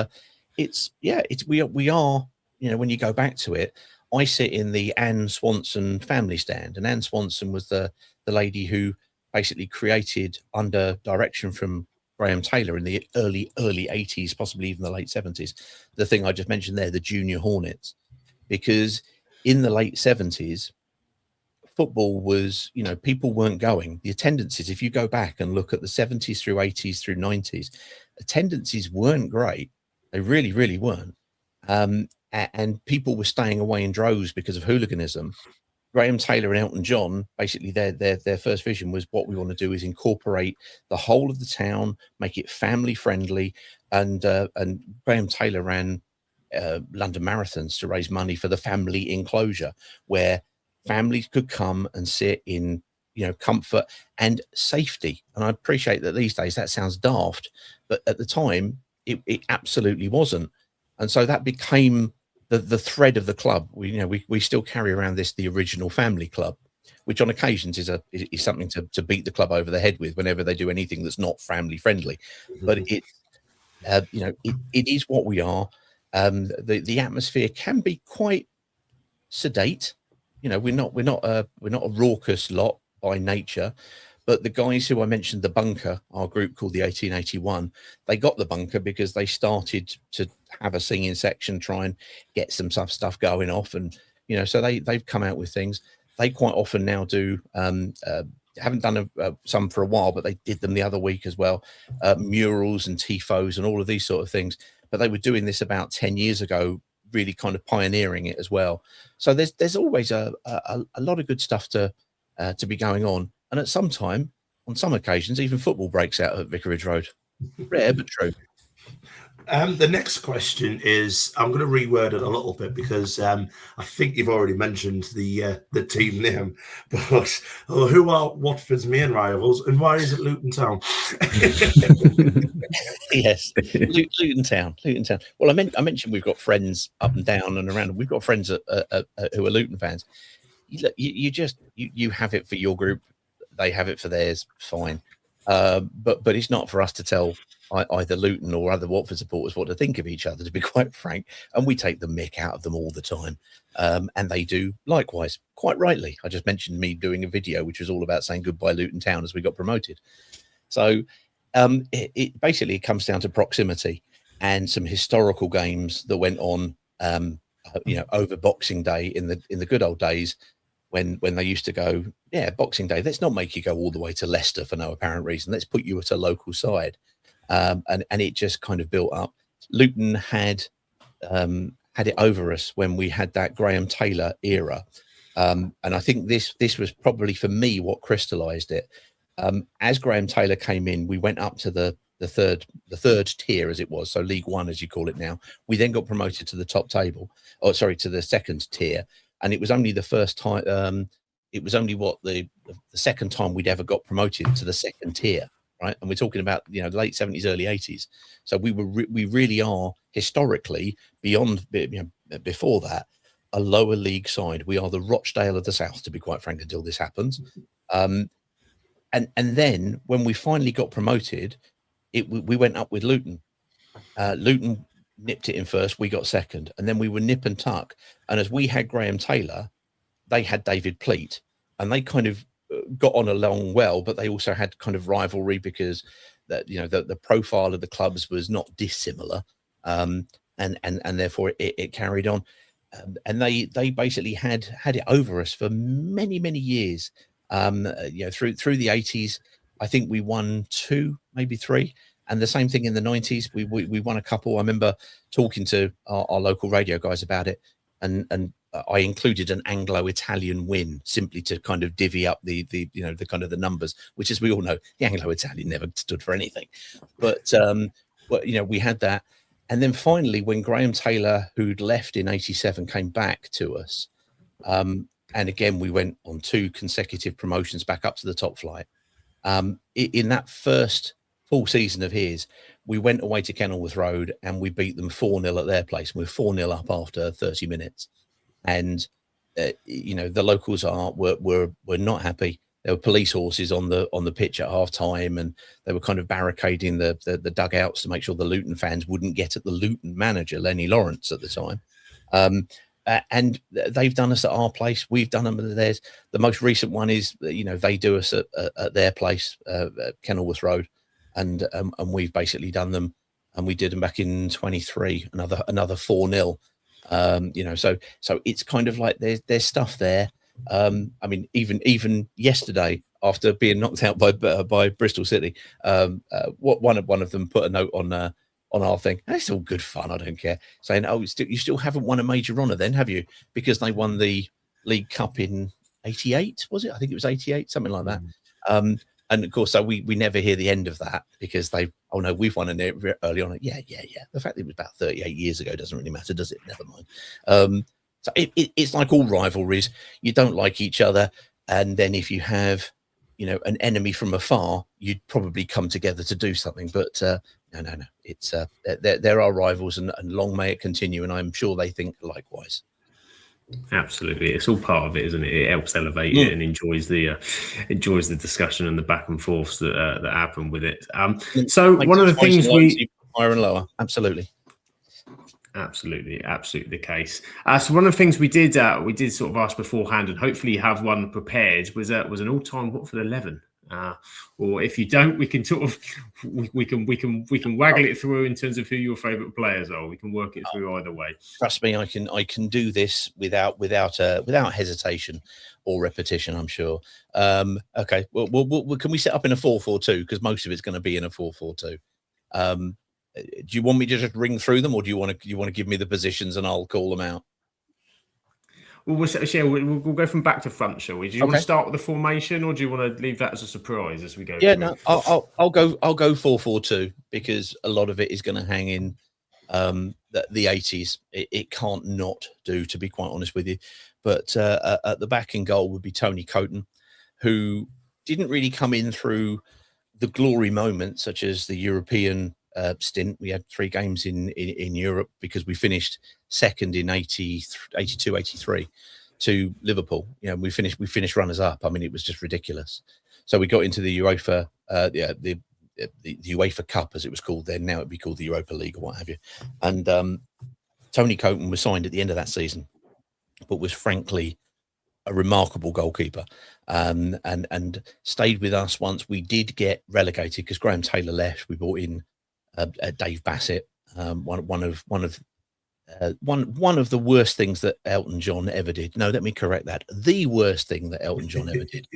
we are when you go back to it. I sit in the Anne Swanson family stand, and Anne Swanson was the lady who basically created, under direction from Graham Taylor in the early 80s, possibly even the late 70s, the thing I just mentioned there, the Junior Hornets. Because in the late 70s, football was, people weren't going. The attendances, if you go back and look at the 70s through 80s through 90s, attendances weren't great. They really, really weren't. And people were staying away in droves because of hooliganism. Graham Taylor and Elton John, basically their first vision was, what we want to do is incorporate the whole of the town, make it family friendly. And Graham Taylor ran London marathons to raise money for the family enclosure, where families could come and sit in comfort and safety. And I appreciate that these days that sounds daft, but at the time it absolutely wasn't. And so that became the thread of the club. We still carry around the original family club, which on occasions is something to beat the club over the head with whenever they do anything that's not family friendly. But it is what we are. The atmosphere can be quite sedate. We're not a raucous lot by nature, but the guys who I mentioned, the bunker, our group called the 1881, they got the bunker because they started to have a singing section, try and get some stuff going off, and so they've come out with things. They quite often now do. Haven't done some for a while, but they did them the other week as well. Murals and tifos and all of these sort of things. But they were doing this about 10 years ago, really kind of pioneering it as well. So there's always a lot of good stuff to be going on. And at some time, on some occasions, even football breaks out at Vicarage Road. Rare but true. The next question is, I'm going to reword it a little bit because I think you've already mentioned the team name, but who are Watford's main rivals and why is it Luton Town? Yes, Luton Town. Well, I mentioned we've got friends up and down and around. We've got friends who are Luton fans. You have it for your group, they have it for theirs. Fine, but it's not for us to tell either Luton or other Watford supporters what to think of each other, to be quite frank. And we take the mick out of them all the time, and they do likewise, quite rightly. I just mentioned me doing a video which was all about saying goodbye Luton Town as we got promoted. So it basically comes down to proximity and some historical games that went on over Boxing Day in the good old days when they used to go, Boxing Day, let's not make you go all the way to Leicester for no apparent reason, let's put you at a local side. And it just kind of built up. Luton had it over us when we had that Graham Taylor era, and I think this was probably for me what crystallized it. As Graham Taylor came in, we went up to the third tier, as it was, so League One as you call it now. We then got promoted to the top table, to the second tier, and it was only the first time. It was only the second time we'd ever got promoted to the second tier. Right, and we're talking about the late 70s, early 80s. So we really are historically beyond before that a lower league side. We are the Rochdale of the South, to be quite frank, until this happens. And then when we finally got promoted, we went up with Luton. Luton nipped it in first, we got second, and then we were nip and tuck. And as we had Graham Taylor, they had David Pleat, and they kind of got on along well, but they also had kind of rivalry because the profile of the clubs was not dissimilar, and therefore it carried on, and they basically had it over us for many years. Through the 80s, I think we won 2, maybe 3, and the same thing in the 90s. We won a couple. I remember talking to our local radio guys about it, and I included an Anglo-Italian win simply to kind of divvy up the kind of the numbers, which, as we all know, the Anglo-Italian never stood for anything. But we had that, and then finally, when Graham Taylor, who'd left in '87, came back to us, and again we went on 2 consecutive promotions back up to the top flight. In that first full season of his, we went away to Kenilworth Road and we beat them 4-0 at their place. We were 4-0 up after 30 minutes. And the locals were not happy. There were police horses on the pitch at half time, and they were kind of barricading the dugouts to make sure the Luton fans wouldn't get at the Luton manager, Lenny Lawrence, at the time. And they've done us at our place. We've done them at theirs. The most recent one is they do us at their place, Kenilworth Road, and we've basically done them, and we did them back in 23, another 4-0. So it's kind of like there's stuff there. I mean, even yesterday, after being knocked out by Bristol City, one of them put a note on our thing. And it's all good fun. I don't care, saying, "Oh, you still haven't won a major honour, then, have you?" Because they won the League Cup in '88, was it? I think it was '88, something like that. And of course, so we never hear the end of that because we've won it early on. Yeah. The fact that it was about 38 years ago doesn't really matter, does it? Never mind. So it's like all rivalries. You don't like each other. And then if you have an enemy from afar, you'd probably come together to do something. But no. It's there are rivals, and long may it continue. And I'm sure they think likewise. Absolutely, it's all part of it, isn't it? It helps elevate it and enjoys the discussion and the back and forths that happen with it. So one of the things higher and lower, absolutely the case. So one of the things we did sort of ask beforehand, and hopefully you have one prepared, was an all-time Watford 11. Or if you don't, we can sort of we can waggle it through in terms of who your favourite players are. We can work it through either way. Trust me, I can do this without hesitation or repetition, I'm sure. Okay, well, can we set up in a 4-4-2, because most of it's going to be in a 4-4-2. Do you want me to just ring through them, or do you want to give me the positions and I'll call them out? Well, we'll go from back to front, shall we? Do you want to start with the formation, or do you want to leave that as a surprise as we go? Yeah, no, I'll go 4-4-2, because a lot of it is going to hang in the 80s. It can't not do, to be quite honest with you. But at the back in goal would be Tony Coton, who didn't really come in through the glory moments, such as the European stint. We had 3 games in Europe, because we finished second in 82, 83 to Liverpool. We finished runners up. I mean, it was just ridiculous. So we got into the UEFA, the UEFA Cup, as it was called then. Now it'd be called the Europa League or what have you. And Tony Coton was signed at the end of that season, but was frankly a remarkable goalkeeper, and stayed with us once we did get relegated, because Graham Taylor left. We brought in Dave Bassett, one of the worst things that Elton John ever did. No, let me correct that. The worst thing that Elton John ever did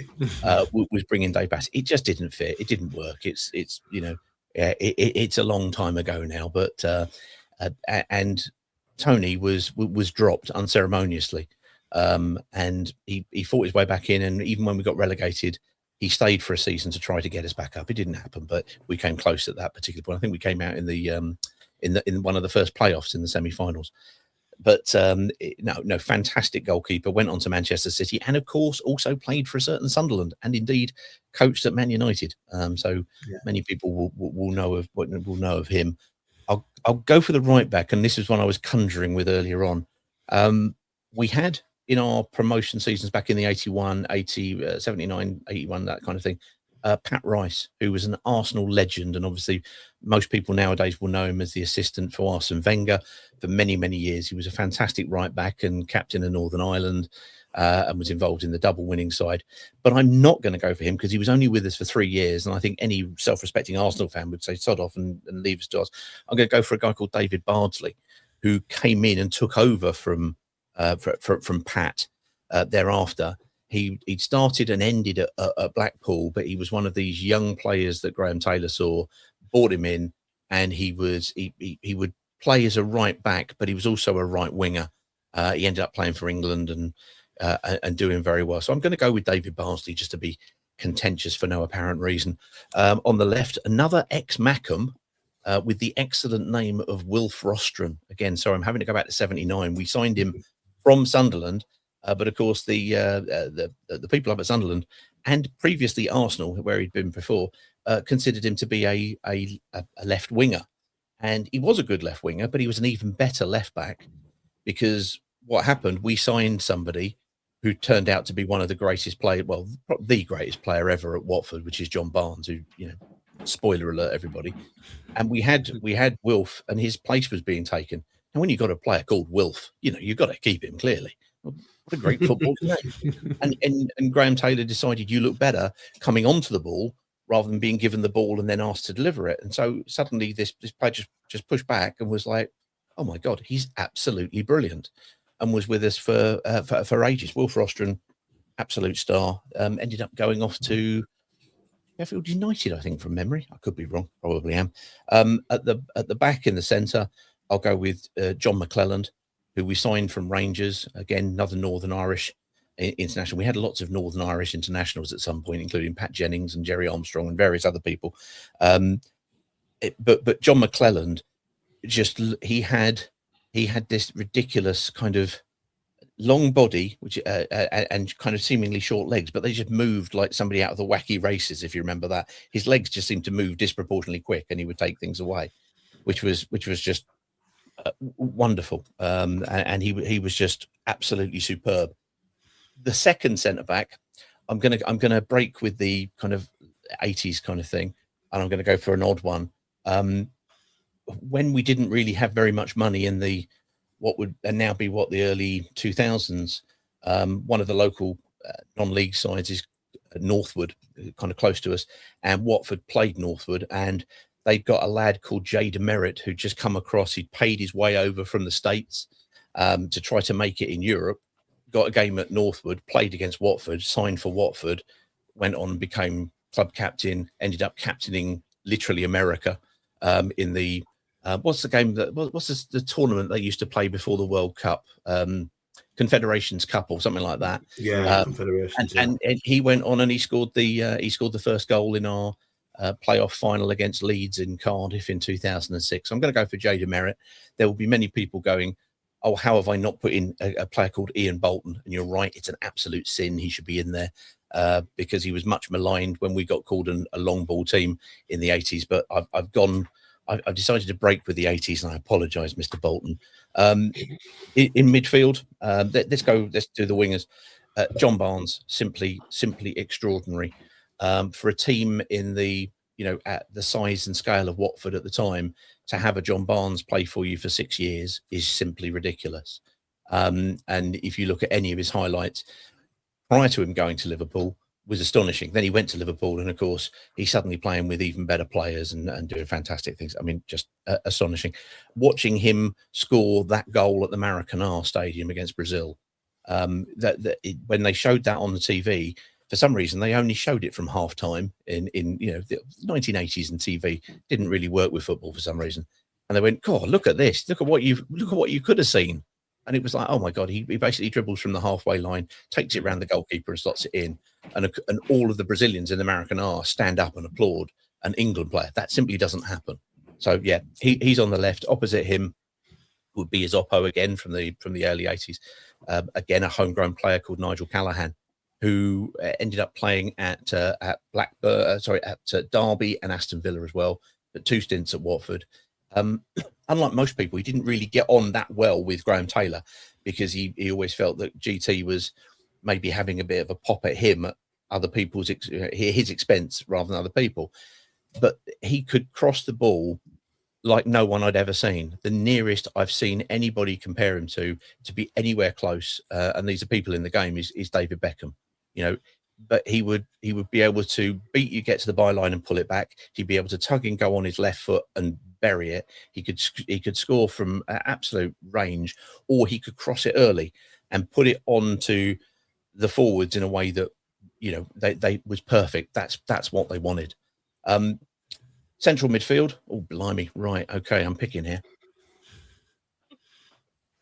was bringing Dave Bassett. It just didn't fit. It didn't work. It's it's a long time ago now. But and Tony was dropped unceremoniously, and he fought his way back in. And even when we got relegated, he stayed for a season to try to get us back up. It didn't happen, but we came close at that particular point. I think we came out in the in one of the first playoffs in the semi-finals. But no, fantastic goalkeeper. Went on to Manchester City, and of course also played for a certain Sunderland, and indeed coached at Man United. So many people will know of him. I'll go for the right back, and this is one I was conjuring with earlier on. We had in our promotion seasons back in the 81, 80, 79, 81, that kind of thing, Pat Rice, who was an Arsenal legend, and obviously most people nowadays will know him as the assistant for Arsene Wenger for many, many years. He was a fantastic right back and captain of Northern Ireland, and was involved in the double winning side. But I'm not going to go for him, because he was only with us for 3 years, and I think any self-respecting Arsenal fan would say sod off and leave us to us. I'm going to go for a guy called David Bardsley, who came in and took over from Pat thereafter. He'd started and ended at Blackpool, but he was one of these young players that Graham Taylor saw, brought him in, and he would play as a right back, but he was also a right winger. He ended up playing for England and doing very well. So I'm going to go with David Bardsley, just to be contentious for no apparent reason. On the left, another ex-Mackham, with the excellent name of Wilf Rostron. Again, sorry, I'm having to go back to 79. We signed him from Sunderland, but of course the people up at Sunderland, and previously Arsenal, where he'd been before, considered him to be a left winger. And he was a good left winger, but he was an even better left back, because what happened, we signed somebody who turned out to be one of the greatest players, well, the greatest player ever at Watford, which is John Barnes, who, spoiler alert, everybody. And we had Wilf, and his place was being taken. And when you've got a player called Wilf, you've got to keep him, clearly. What a great football name. And Graham Taylor decided you look better coming onto the ball rather than being given the ball and then asked to deliver it. And so suddenly this player just pushed back and was like, oh my God, he's absolutely brilliant, and was with us for ages. Wilf Rostron, absolute star, ended up going off to Sheffield United, I think, from memory. I could be wrong, probably am. At the back in the centre, I'll go with John McClelland, who we signed from Rangers. Again, another Northern Irish international. We had lots of Northern Irish internationals at some point, including Pat Jennings and Jerry Armstrong and various other people. But John McClelland, he had this ridiculous kind of long body, which and kind of seemingly short legs, but they just moved like somebody out of the Wacky Races. If you remember that, his legs just seemed to move disproportionately quick, and he would take things away, which was just wonderful. And he was just absolutely superb. The second centre back, I'm gonna break with the kind of 80s kind of thing, and I'm gonna go for an odd one. When we didn't really have very much money in the what would now be the early 2000s, one of the local non-league sides is Northwood, kind of close to us, and Watford played Northwood, and they'd got a lad called Jay Demerit who'd just come across. He'd paid his way over from the States to try to make it in Europe, got a game at Northwood, played against Watford, signed for Watford, went on and became club captain, ended up captaining literally America in the what's the tournament they used to play before the World Cup, Confederations Cup or something like that. Confederations. And he went on and he scored the first goal in our playoff final against Leeds in Cardiff in 2006. I'm going to go for Jay Demerit. There will be many people going, oh, how have I not put in a player called Ian Bolton? And you're right, it's an absolute sin. He should be in there because he was much maligned when we got called a long ball team in the 80s. But I've decided to break with the 80s, and I apologise, Mr. Bolton. In midfield, let's do the wingers. John Barnes, simply extraordinary. For a team in the at the size and scale of Watford at the time, to have a John Barnes play for you for 6 years is simply ridiculous. And if you look at any of his highlights prior to him going to Liverpool, was astonishing. Then he went to Liverpool, and of course he's suddenly playing with even better players and doing fantastic things. I mean, just astonishing. Watching him score that goal at the Maracanã Stadium against Brazil, when they showed that on the TV, for some reason they only showed it from half time in the 1980s, and TV didn't really work with football for some reason. And they went, God, look at this, look at what you could have seen. And it was like, oh my God, he basically dribbles from the halfway line, takes it around the goalkeeper and slots it in. And all of the Brazilians in the Maracanã stand up and applaud an England player. That simply doesn't happen. So yeah, he's on the left. Opposite him would be his Oppo again from the early 80s. Again, a homegrown player called Nigel Callaghan, who ended up playing at Derby and Aston Villa as well, but 2 stints at Watford. Unlike most people, he didn't really get on that well with Graham Taylor because he always felt that GT was maybe having a bit of a pop at him at other people's his expense rather than other people. But he could cross the ball like no one I'd ever seen. The nearest I've seen anybody compare him to be anywhere close, and these are people in the game, is David Beckham. But he would be able to beat you, get to the byline and pull it back. He'd be able to tug and go on his left foot and bury it. He could score from absolute range, or he could cross it early and put it onto the forwards in a way that they was perfect. That's what they wanted. Central midfield. Oh blimey! Right, okay, I'm picking here.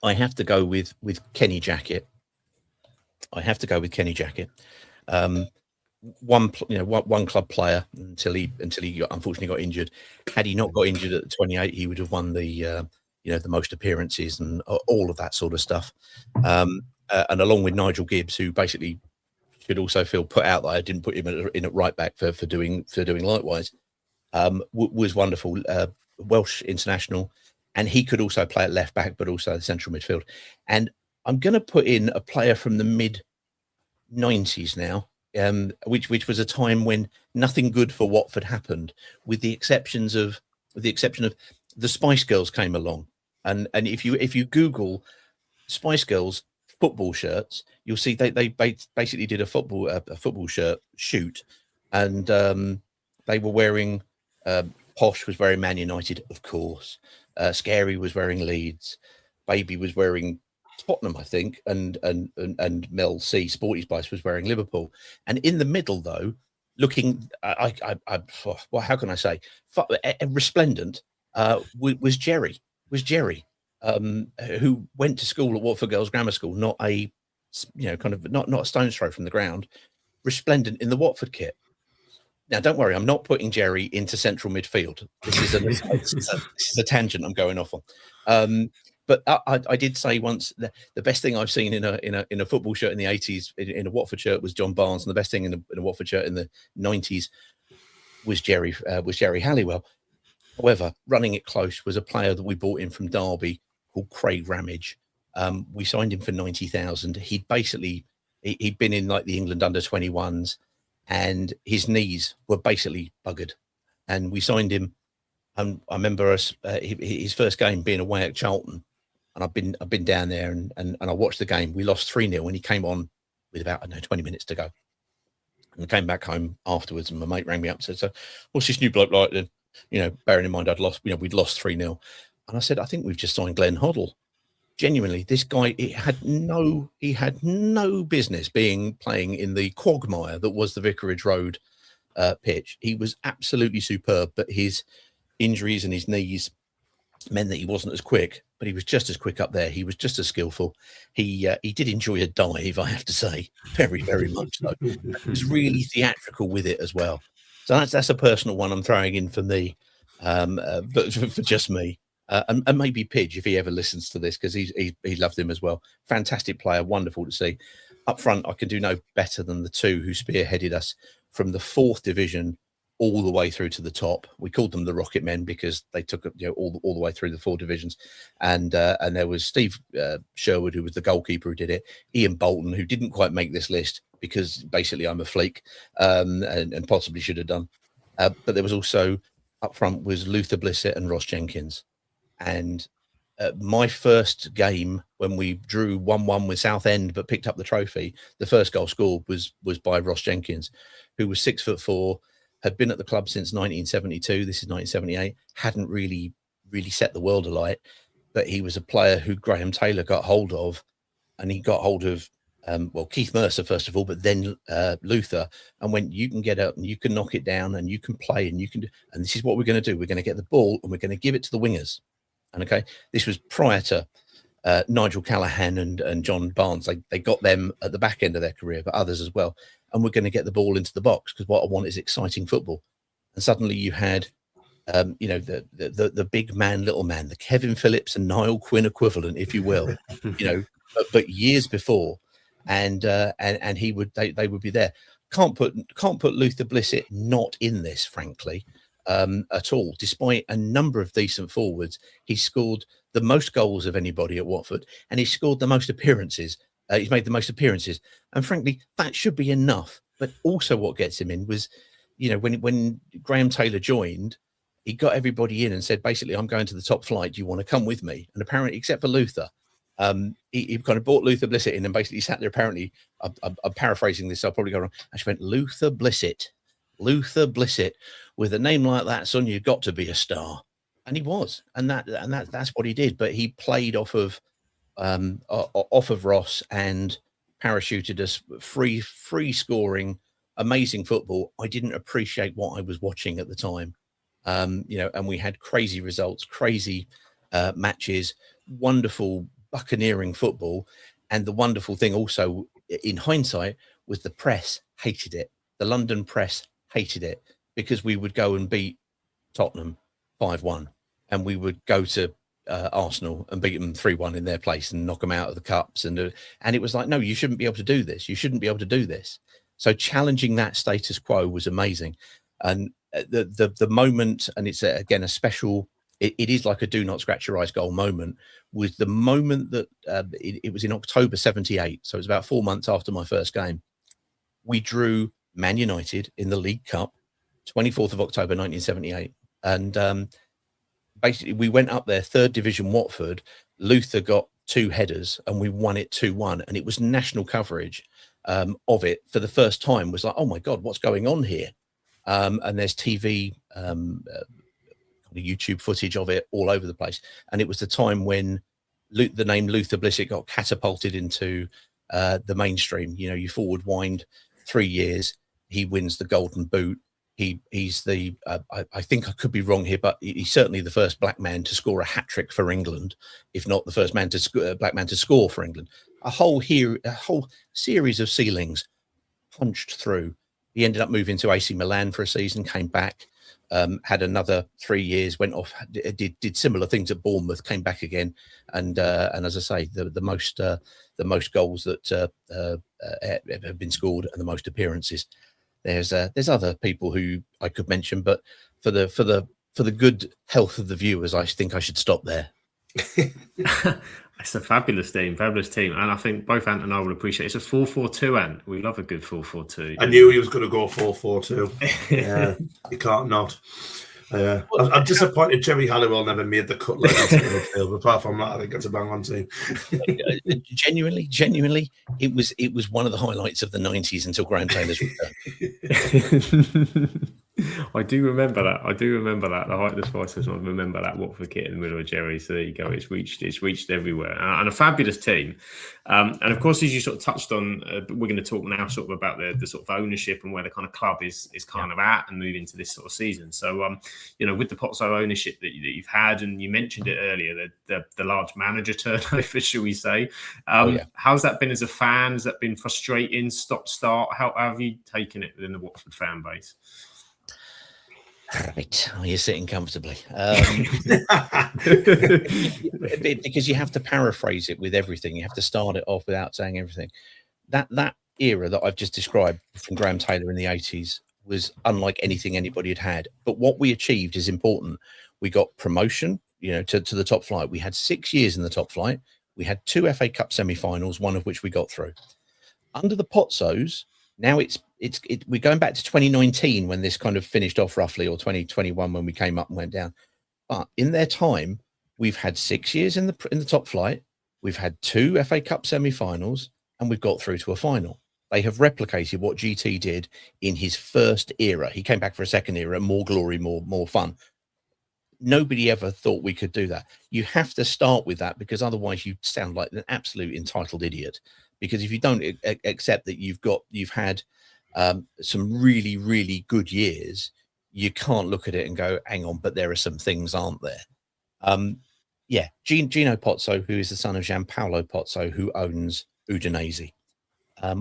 I have to go with Kenny Jackett. One club player until he unfortunately got injured. Had he not got injured at 28, he would have won the the most appearances and all of that sort of stuff. And along with Nigel Gibbs, who basically should also feel put out that I didn't put him in at right back for doing likewise. Was wonderful. Welsh international, and he could also play at left back, but also the central midfield. And I'm going to put in a player from the mid 90s now. Which was a time when nothing good for Watford happened, with the exception of the Spice Girls came along, and if you Google Spice Girls football shirts, you'll see they basically did a football shirt shoot, and they were wearing Posh was wearing Man United, of course. Scary was wearing Leeds. Baby was wearing Tottenham, I think, and Mel C, Sporty Spice, was wearing Liverpool. And in the middle, though, looking, well, how can I say, resplendent, was Jerry, who went to school at Watford Girls Grammar School, not a not a stone's throw from the ground, resplendent in the Watford kit. Now, don't worry, I'm not putting Jerry into central midfield. This is a tangent I'm going off on. But I did say once the best thing I've seen in a football shirt in the 80s in a Watford shirt was John Barnes, and the best thing in a Watford shirt in the 90s was Jerry Halliwell. However, running it close was a player that we brought in from Derby called Craig Ramage. We signed him for 90,000. He'd been in like the England under 21s, and his knees were basically buggered. And we signed him. And I remember his first game being away at Charlton, and I've been down there and I watched the game. We lost 3-0, and he came on with about 20 minutes to go. And I came back home afterwards, and my mate rang me up and said, "So, what's this new bloke like?" Then, bearing in mind we'd lost 3-0, and I said, "I think we've just signed Glenn Hoddle." Genuinely, this guy, he had no business playing in the quagmire that was the Vicarage Road pitch. He was absolutely superb, but his injuries and his knees meant that he wasn't as quick, but he was just as quick up there. He was just as skillful. He did enjoy a dive, I have to say, very, very much so. He was really theatrical with it as well. So that's a personal one I'm throwing in for me, but for just me. And maybe Pidge, if he ever listens to this, because he loved him as well. Fantastic player, wonderful to see. Up front, I can do no better than the two who spearheaded us from the 4th division all the way through to the top. We called them the Rocket Men because they took all the way through the 4 divisions. And there was Steve Sherwood, who was the goalkeeper who did it. Ian Bolton, who didn't quite make this list because basically I'm a flake and possibly should have done. But there was also up front was Luther Blissett and Ross Jenkins. And my first game when we drew 1-1 with Southend but picked up the trophy, the first goal scored was by Ross Jenkins, who was 6'4", had been at the club since 1972. This is 1978. Hadn't really set the world alight, but he was a player who Graham Taylor got hold of, and he got hold of Keith Mercer first of all, but then Luther, and went, "You can get up and you can knock it down and you can play and you can do, and this is what we're going to do. We're going to get the ball and we're going to give it to the wingers." And okay, this was prior to Nigel Callaghan and John Barnes. They got them at the back end of their career, but others as well. And we're going to get the ball into the box because what I want is exciting football. And suddenly you had, the big man, little man, the Kevin Phillips and Niall Quinn equivalent, if you will, but years before, and they would be there. Can't put Luther Blissett not in this, frankly, at all. Despite a number of decent forwards, he scored the most goals of anybody at Watford, and he scored the most appearances. He's made the most appearances, and frankly, that should be enough. But also, what gets him in was, when Graham Taylor joined, he got everybody in and said, basically, "I'm going to the top flight. Do you want to come with me?" And apparently, except for Luther, he kind of brought Luther Blissett in and basically sat there. Apparently, I'm paraphrasing this, so I'll probably go wrong. And she went, Luther Blissett, with a name like that, son, you've got to be a star. And he was, and that's what he did. But he played off of Ross and parachuted us free scoring, amazing football. I didn't appreciate what I was watching at the time, and we had crazy results, crazy matches, wonderful buccaneering football. And the wonderful thing also, in hindsight, was the press hated it. The London press hated it because we would go and beat Tottenham 5-1, and we would go to Arsenal and beat them 3-1 in their place and knock them out of the cups. And it was like, no, you shouldn't be able to do this. You shouldn't be able to do this. So challenging that status quo was amazing. And the moment, and it's again a special, it is like a do not scratch your eyes goal moment, was the moment that it was in October 78. So it was about 4 months after my first game. We drew Man United in the League Cup, 24th of October 1978. And basically, we went up there, 3rd Division Watford. Luther got 2 headers and we won it 2-1. And it was national coverage of it for the first time. It was like, oh my God, what's going on here? And there's TV, YouTube footage of it all over the place. And it was the time when the name Luther Blissett got catapulted into the mainstream. You forward wind 3 years, he wins the Golden Boot. He's the I think I could be wrong here, but he's certainly the first black man to score a hat-trick for England, if not the first black man to score for England. A whole series of ceilings punched through. He ended up moving to AC Milan for a season, came back, had another 3 years, went off, did similar things at Bournemouth, came back again, and as I say, the most goals that have been scored and the most appearances. There's other people who I could mention, but for the good health of the viewers, I think I should stop there. It's a fabulous team, and I think both Ant and I will appreciate it. It's a 4-4-2, Ant. We love a good 4-4-2. I knew he was going to go 4-4-2. Yeah, you can't not. I'm disappointed Jerry Halliwell never made the cut like midfield. Apart from that, I think it's a bang on team. Genuinely, it was one of the highlights of the 90s until Graham Taylor's return. I do remember that. The height of the Spices. I remember that Watford kit in the middle of Jerry. So there you go. It's reached everywhere, and a fabulous team. And of course, as you sort of touched on, we're going to talk now sort of about the sort of ownership and where the kind of club is kind of at and moving to this sort of season. So, with the Pozzo ownership that you've had, and you mentioned it earlier, the large manager turnover, shall we say? How's that been as a fan? Has that been frustrating? Stop-start? How have you taken it within the Watford fan base? Right, you're sitting comfortably. Because you have to paraphrase it with everything. You have to start it off without saying everything. That era that I've just described from Graham Taylor in the 80s was unlike anything anybody had had. But what we achieved is important. We got promotion, to the top flight. We had 6 years in the top flight. We had 2 FA Cup semi-finals, one of which we got through. Under the Pozzos, now we're going back to 2019 when this kind of finished off roughly, or 2021 when we came up and went down. But in their time, we've had 6 years in the top flight. We've had 2 FA Cup semi-finals, and we've got through to a final. They have replicated what GT did in his first era. He came back for a second era, more glory, more fun. Nobody ever thought we could do that. You have to start with that, because otherwise you sound like an absolute entitled idiot. Because if you don't accept that you've had some really, really good years, you can't look at it and go, hang on, but there are some things, aren't there? Gino Pozzo, who is the son of Gianpaolo Pozzo, who owns Udinese.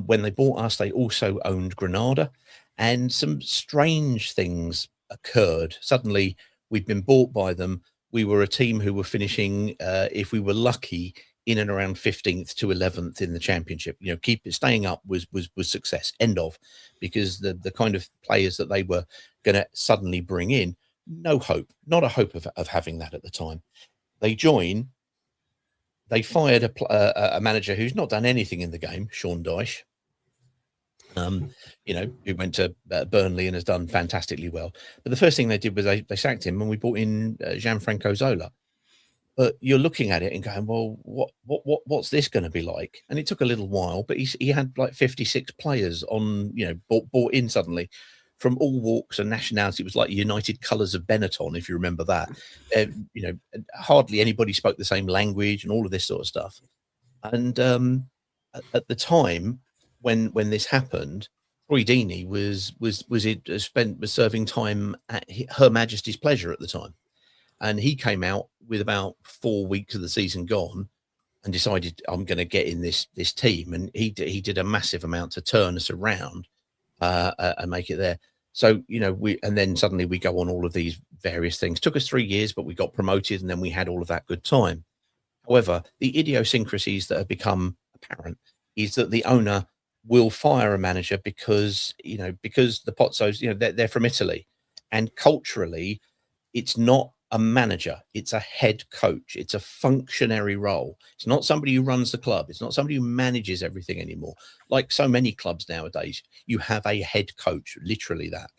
When they bought us, they also owned Granada, and some strange things occurred. Suddenly, we'd been bought by them. We were a team who were finishing, if we were lucky, in and around 15th to 11th in the championship. Staying up was success, end of, because the kind of players that they were going to suddenly bring in, not a hope of having that at the time. They join, they fired a manager who's not done anything in the game, Sean Dyche, who went to Burnley and has done fantastically well. But the first thing they did was they sacked him, and we brought in Gianfranco Zola. But you're looking at it and going, well, what's this going to be like? And it took a little while, but he had like 56 players on, bought in suddenly from all walks and nationality. It was like United Colours of Benetton, if you remember that. Hardly anybody spoke the same language and all of this sort of stuff. And at the time when this happened, Troy Deeney was serving time at Her Majesty's Pleasure at the time. And he came out with about 4 weeks of the season gone and decided, I'm going to get in this team. And he did a massive amount to turn us around and make it there. So, and then suddenly we go on all of these various things. Took us 3 years, but we got promoted, and then we had all of that good time. However, the idiosyncrasies that have become apparent is that the owner will fire a manager because the Pozzos, they're from Italy, and culturally it's not a manager, it's a head coach. It's a functionary role. It's not somebody who runs the club. It's not somebody who manages everything anymore. Like so many clubs nowadays, you have a head coach, literally that.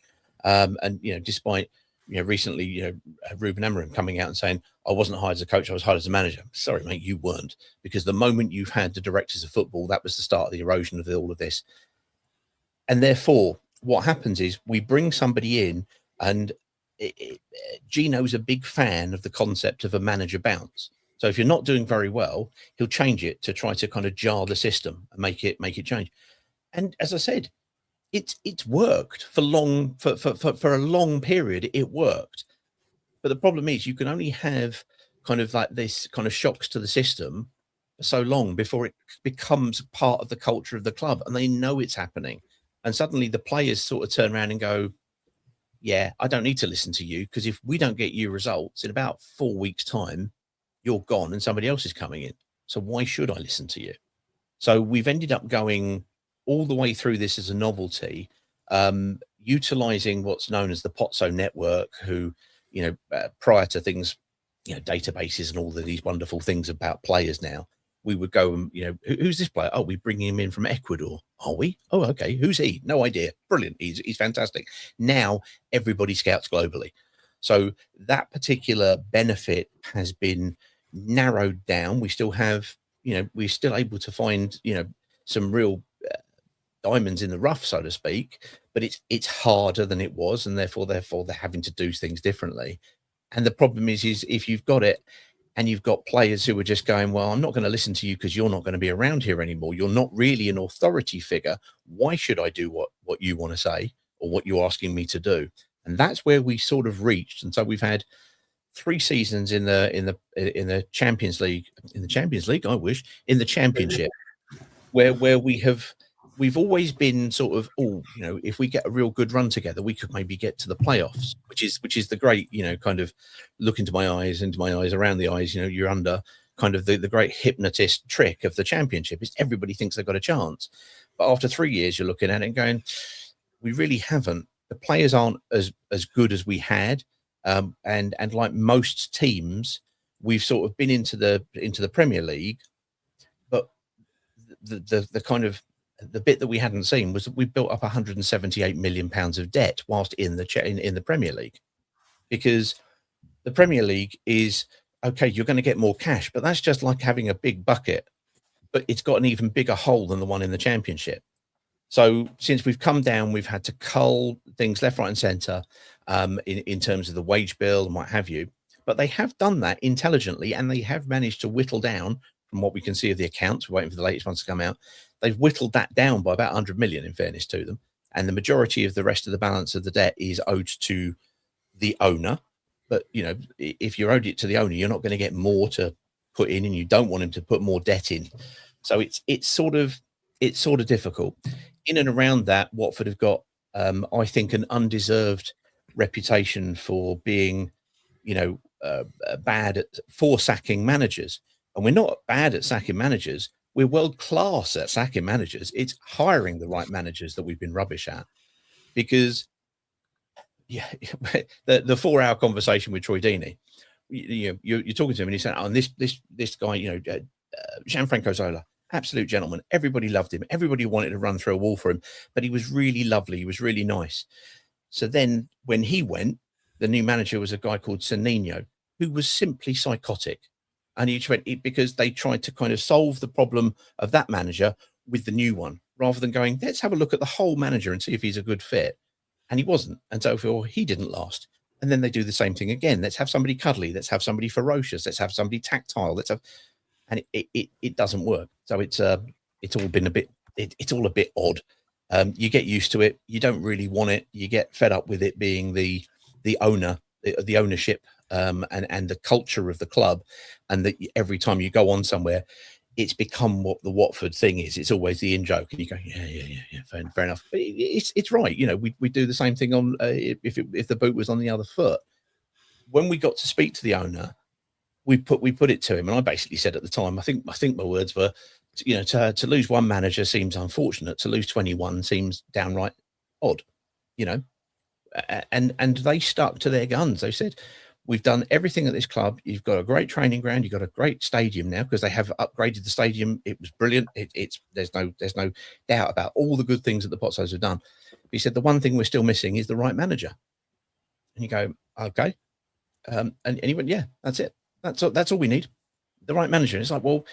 And despite recently Ruben Amorim coming out and saying, I wasn't hired as a coach, I was hired as a manager. Sorry, mate, you weren't. Because the moment you've had the directors of football, that was the start of the erosion of all of this. And therefore, what happens is we bring somebody in, and Gino's a big fan of the concept of a manager bounce. So if you're not doing very well, he'll change it to try to kind of jar the system and make it change. And as I said, it's worked for a long period. It worked. But the problem is you can only have kind of like this kind of shocks to the system for so long before it becomes part of the culture of the club, and they know it's happening. And suddenly the players sort of turn around and go, yeah, I don't need to listen to you, because if we don't get you results in about 4 weeks' time, you're gone and somebody else is coming in. So why should I listen to you? So we've ended up going all the way through this as a novelty, utilizing what's known as the Pozzo network, who, prior to things, databases and all of these wonderful things about players now, we would go and, who's this player? Oh, we're bringing him in from Ecuador. Are we? Oh, okay. Who's he? No idea. Brilliant. He's fantastic. Now everybody scouts globally. So that particular benefit has been narrowed down. We still have, we're still able to find, some real diamonds in the rough, so to speak, but it's harder than it was, and therefore they're having to do things differently. And the problem is if you've got it and you've got players who are just going, well, I'm not going to listen to you because you're not going to be around here anymore. You're not really an authority figure. Why should I do what you want to say or what you're asking me to do? And that's where we sort of reached. And so we've had 3 seasons in the Champions League, I wish, in the Championship, where we've always been sort of, if we get a real good run together, we could maybe get to the playoffs, which is the great, kind of look into my eyes, around the eyes, you're under kind of the great hypnotist trick of the Championship is everybody thinks they've got a chance. But after 3 years, you're looking at it and going, we really haven't. The players aren't as good as we had. And like most teams, we've sort of been into the Premier League, but the kind of the bit that we hadn't seen was that we built up 178 million pounds of debt whilst in the Premier League, because the Premier League is okay. You're going to get more cash, but that's just like having a big bucket, but it's got an even bigger hole than the one in the Championship. So since we've come down, we've had to cull things left, right, and centre in terms of the wage bill and what have you. But they have done that intelligently, and they have managed to whittle down, from what we can see of the accounts, we're waiting for the latest ones to come out, they've whittled that down by about 100 million, in fairness to them. And the majority of the rest of the balance of the debt is owed to the owner. But, if you're owed it to the owner, you're not going to get more to put in, and you don't want him to put more debt in. So it's sort of difficult. In and around that, Watford have got, I think, an undeserved reputation for being, bad for sacking managers. And we're not bad at sacking managers. We're world class at sacking managers. It's hiring the right managers that we've been rubbish at. Because, yeah, the 4-hour conversation with Troy Deeney, you're talking to him and he's saying, oh, and this guy, Gianfranco Zola, absolute gentleman. Everybody loved him. Everybody wanted to run through a wall for him, but he was really lovely. He was really nice. So then when he went, the new manager was a guy called Sanino, who was simply psychotic. And he went because they tried to kind of solve the problem of that manager with the new one, rather than going, let's have a look at the whole manager and see if he's a good fit. And he wasn't. And so he didn't last. And then they do the same thing again. Let's have somebody cuddly. Let's have somebody ferocious. Let's have somebody tactile. And it doesn't work. So it's all been it's all a bit odd. You get used to it. You don't really want it. You get fed up with it being the owner, the ownership, and the culture of the club. And that every time you go on somewhere, it's become what the Watford thing is. It's always the in-joke, and you go, yeah, fair enough. But it's right. We do the same thing on if the boot was on the other foot. When we got to speak to the owner, we put it to him, and I basically said at the time, I think my words were, to lose one manager seems unfortunate. To lose 21 seems downright odd, And they stuck to their guns. They said, we've done everything at this club. You've got a great training ground. You've got a great stadium now, because they have upgraded the stadium. It was brilliant. There's no doubt about all the good things that the Pozzos have done. But he said the one thing we're still missing is the right manager. And you go, okay. And he went, yeah, that's it. That's all we need. The right manager. And it's like, well,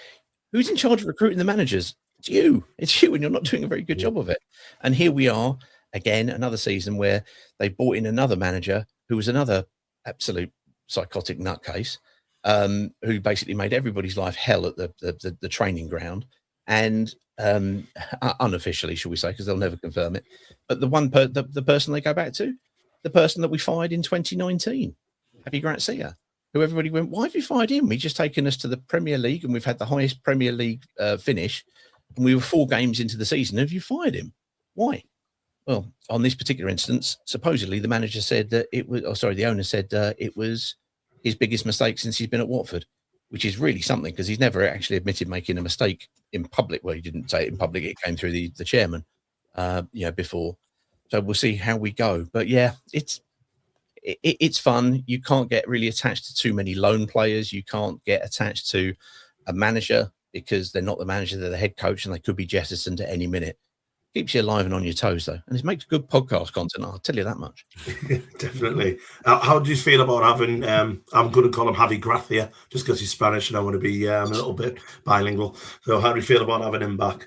who's in charge of recruiting the managers? It's you, and you're not doing a very good job of it. And here we are again, another season where they brought in another manager who was another absolute psychotic nutcase, who basically made everybody's life hell at the training ground, and unofficially, shall we say, because they'll never confirm it. But the person they go back to, the person that we fired in 2019, Javi Gracia, who everybody went, why have you fired him? He's just taken us to the Premier League, and we've had the highest Premier League finish, and we were 4 games into the season. Have you fired him? Why? Well, on this particular instance, supposedly the manager said that the owner said it was his biggest mistake since he's been at Watford, which is really something because he's never actually admitted making a mistake in public. Well, he didn't say it in public; it came through the chairman, before. So we'll see how we go. But yeah, it's fun. You can't get really attached to too many loan players. You can't get attached to a manager because they're not the manager; they're the head coach, and they could be jettisoned at any minute. Keeps you alive and on your toes, though, and it makes good podcast content. I'll tell you that much. Definitely. How do you feel about having? I'm going to call him Javi Gracia just because he's Spanish, and I want to be a little bit bilingual. So, how do you feel about having him back?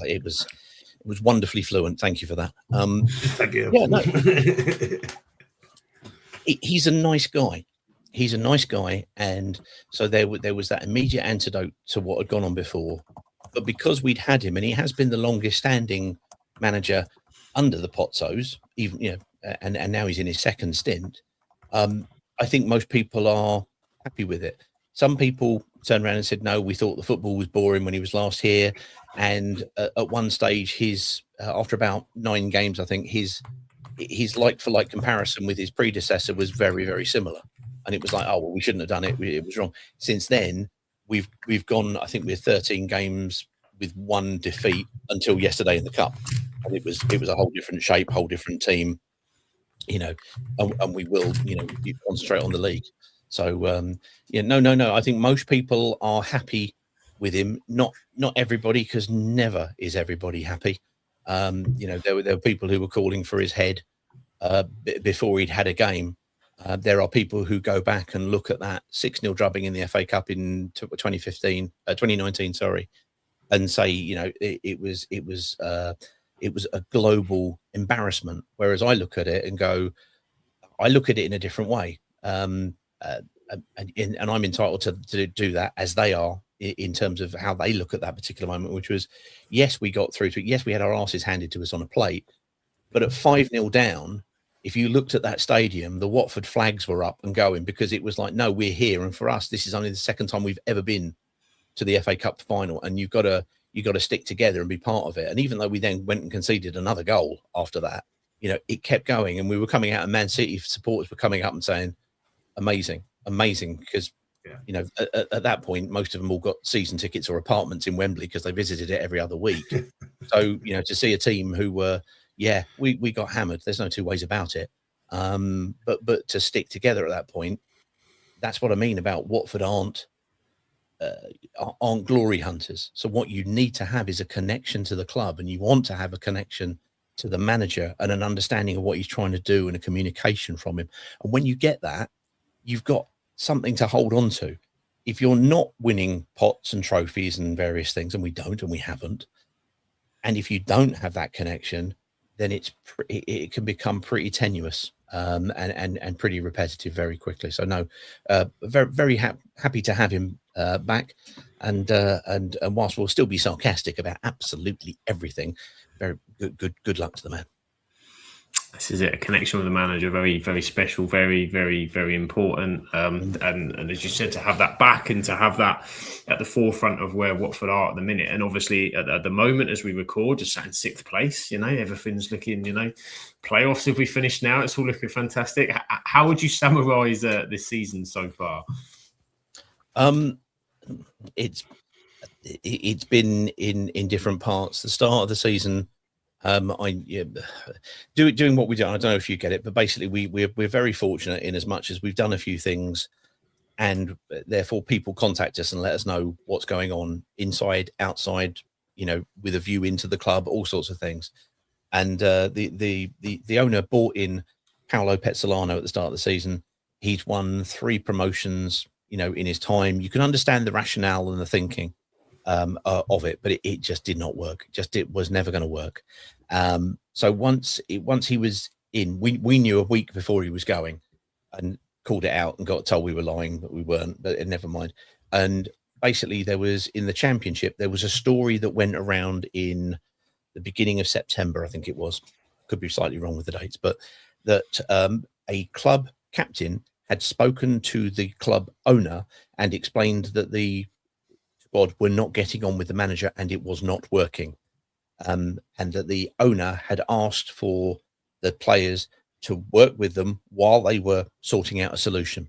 It was wonderfully fluent. Thank you for that. Thank you. Yeah, no. He's a nice guy. He's a nice guy, and so there was that immediate antidote to what had gone on before. But because we'd had him, and he has been the longest standing manager under the Pozzos, even and now he's in his second stint. I think most people are happy with it. Some people turned around and said, "No, we thought the football was boring when he was last here." And at one stage, after about 9 games, I think his like for like comparison with his predecessor was very, very similar. And it was like, oh well, we shouldn't have done it. It was wrong. Since then, we've gone, I think we're 13 games with 1 defeat until yesterday in the cup, and it was a whole different shape, whole different team, and we will concentrate on the league. So no, I think most people are happy with him. Not everybody, because never is everybody happy. There were people who were calling for his head before he'd had a game. There are people who go back and look at that 6-0 drubbing in the FA Cup in 2019, and say, it was a global embarrassment. Whereas I look at it and go, I look at it in a different way, and I'm entitled to do that as they are in terms of how they look at that particular moment, which was, yes, we got through to it. Yes, we had our asses handed to us on a plate, but at 5-0 down, if you looked at that stadium, the Watford flags were up and going, because it was like, no, we're here. And for us, this is only the second time we've ever been to the FA Cup final. And you've got to stick together and be part of it. And even though we then went and conceded another goal after that, it kept going. And we were coming out, and Man City supporters were coming up and saying, amazing, because, at that point, most of them all got season tickets or apartments in Wembley because they visited it every other week. So, to see a team who were, we got hammered. There's no two ways about it. But to stick together at that point, that's what I mean about Watford aren't glory hunters. So what you need to have is a connection to the club, and you want to have a connection to the manager and an understanding of what he's trying to do and a communication from him. And when you get that, you've got something to hold on to. If you're not winning pots and trophies and various things, and we don't, and we haven't, and if you don't have that connection, then it can become pretty tenuous and pretty repetitive very quickly. So no, very very happy to have him back, and whilst we'll still be sarcastic about absolutely everything, very good luck to the man. This is it, a connection with the manager, very, very special, very, very, very important. And as you said, to have that back and to have that at the forefront of where Watford are at the minute. And obviously at the moment, as we record, just sat in 6th place, everything's looking, playoffs, if we finish now, it's all looking fantastic. How would you summarise this season so far? It's been in different parts. The start of the season, doing what we do. I don't know if you get it, but basically we're very fortunate in as much as we've done a few things, and therefore people contact us and let us know what's going on inside, outside, with a view into the club, all sorts of things. And the owner bought in Paolo Pezzolano at the start of the season. He's won 3 promotions, in his time. You can understand the rationale and the thinking of it, but it just did not work. It was never going to work. So once he was in, we knew a week before he was going, and called it out and got told we were lying, but we weren't, but never mind. And basically there was, in the Championship, there was a story that went around in the beginning of September, I think it was, could be slightly wrong with the dates, but that a club captain had spoken to the club owner and explained that the squad were not getting on with the manager and it was not working. and that the owner had asked for the players to work with them while they were sorting out a solution.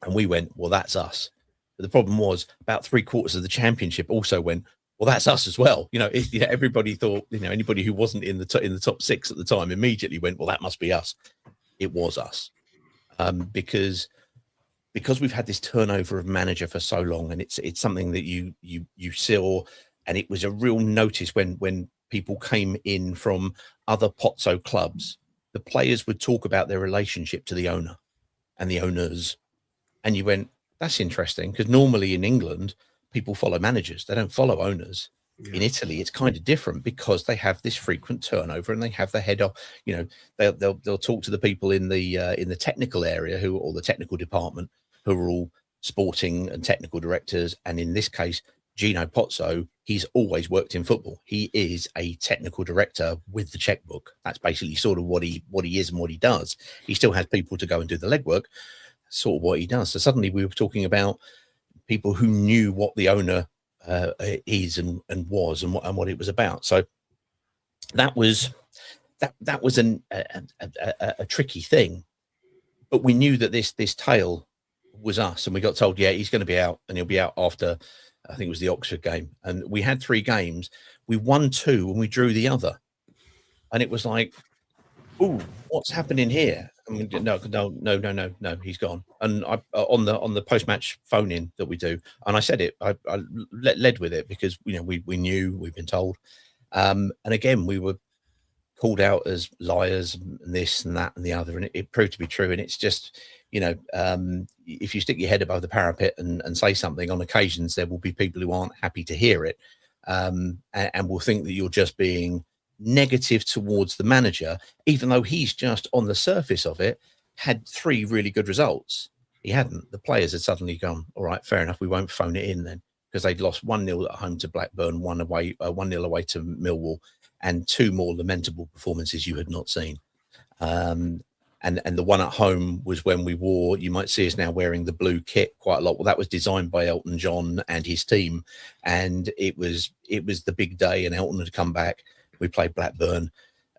And we went, well, that's us. But the problem was about 3/4 of the championship also went, well, that's us as well. Everybody thought, anybody who wasn't in the top 6 at the time immediately went, well, that must be us. It was us, because we've had this turnover of manager for so long, and it's something that you saw, and it was a real notice when people came in from other Pozzo clubs. The players would talk about their relationship to the owner and the owners, and you went, that's interesting, because normally in England people follow managers, they don't follow owners. In Italy it's kind of different because they have this frequent turnover, and they have the head of, they'll talk to the people in the technical area or the technical department, who are all sporting and technical directors. And in this case, Gino Pozzo, he's always worked in football. He is a technical director with the checkbook. That's basically sort of what he is and what he does. He still has people to go and do the legwork, sort of what he does. So suddenly we were talking about people who knew what the owner is and was, and what it was about. So that was a tricky thing, but we knew that this tale was us, and we got told, he's going to be out, and he'll be out after, I think it was the Oxford game. And we had 3 games, we won 2 and we drew the other, and it was like, ooh, what's happening here? I mean, no, he's gone. And I on the post-match phone-in that we do, and I said it, I led with it, because we knew, we've been told, and again we were called out as liars and this and that and the other, and it proved to be true. And it's just, if you stick your head above the parapet and say something, on occasions there will be people who aren't happy to hear it, and will think that you're just being negative towards the manager, even though he's just, on the surface of it, had 3 really good results. He hadn't. The players had suddenly gone, all right, fair enough, we won't phone it in then, because they'd lost 1-0 at home to Blackburn, 1-0 away to Millwall, and 2 more lamentable performances you had not seen. And the one at home was when we wore, you might see us now wearing the blue kit quite a lot. Well, that was designed by Elton John and his team, and it was the big day, and Elton had come back. We played Blackburn,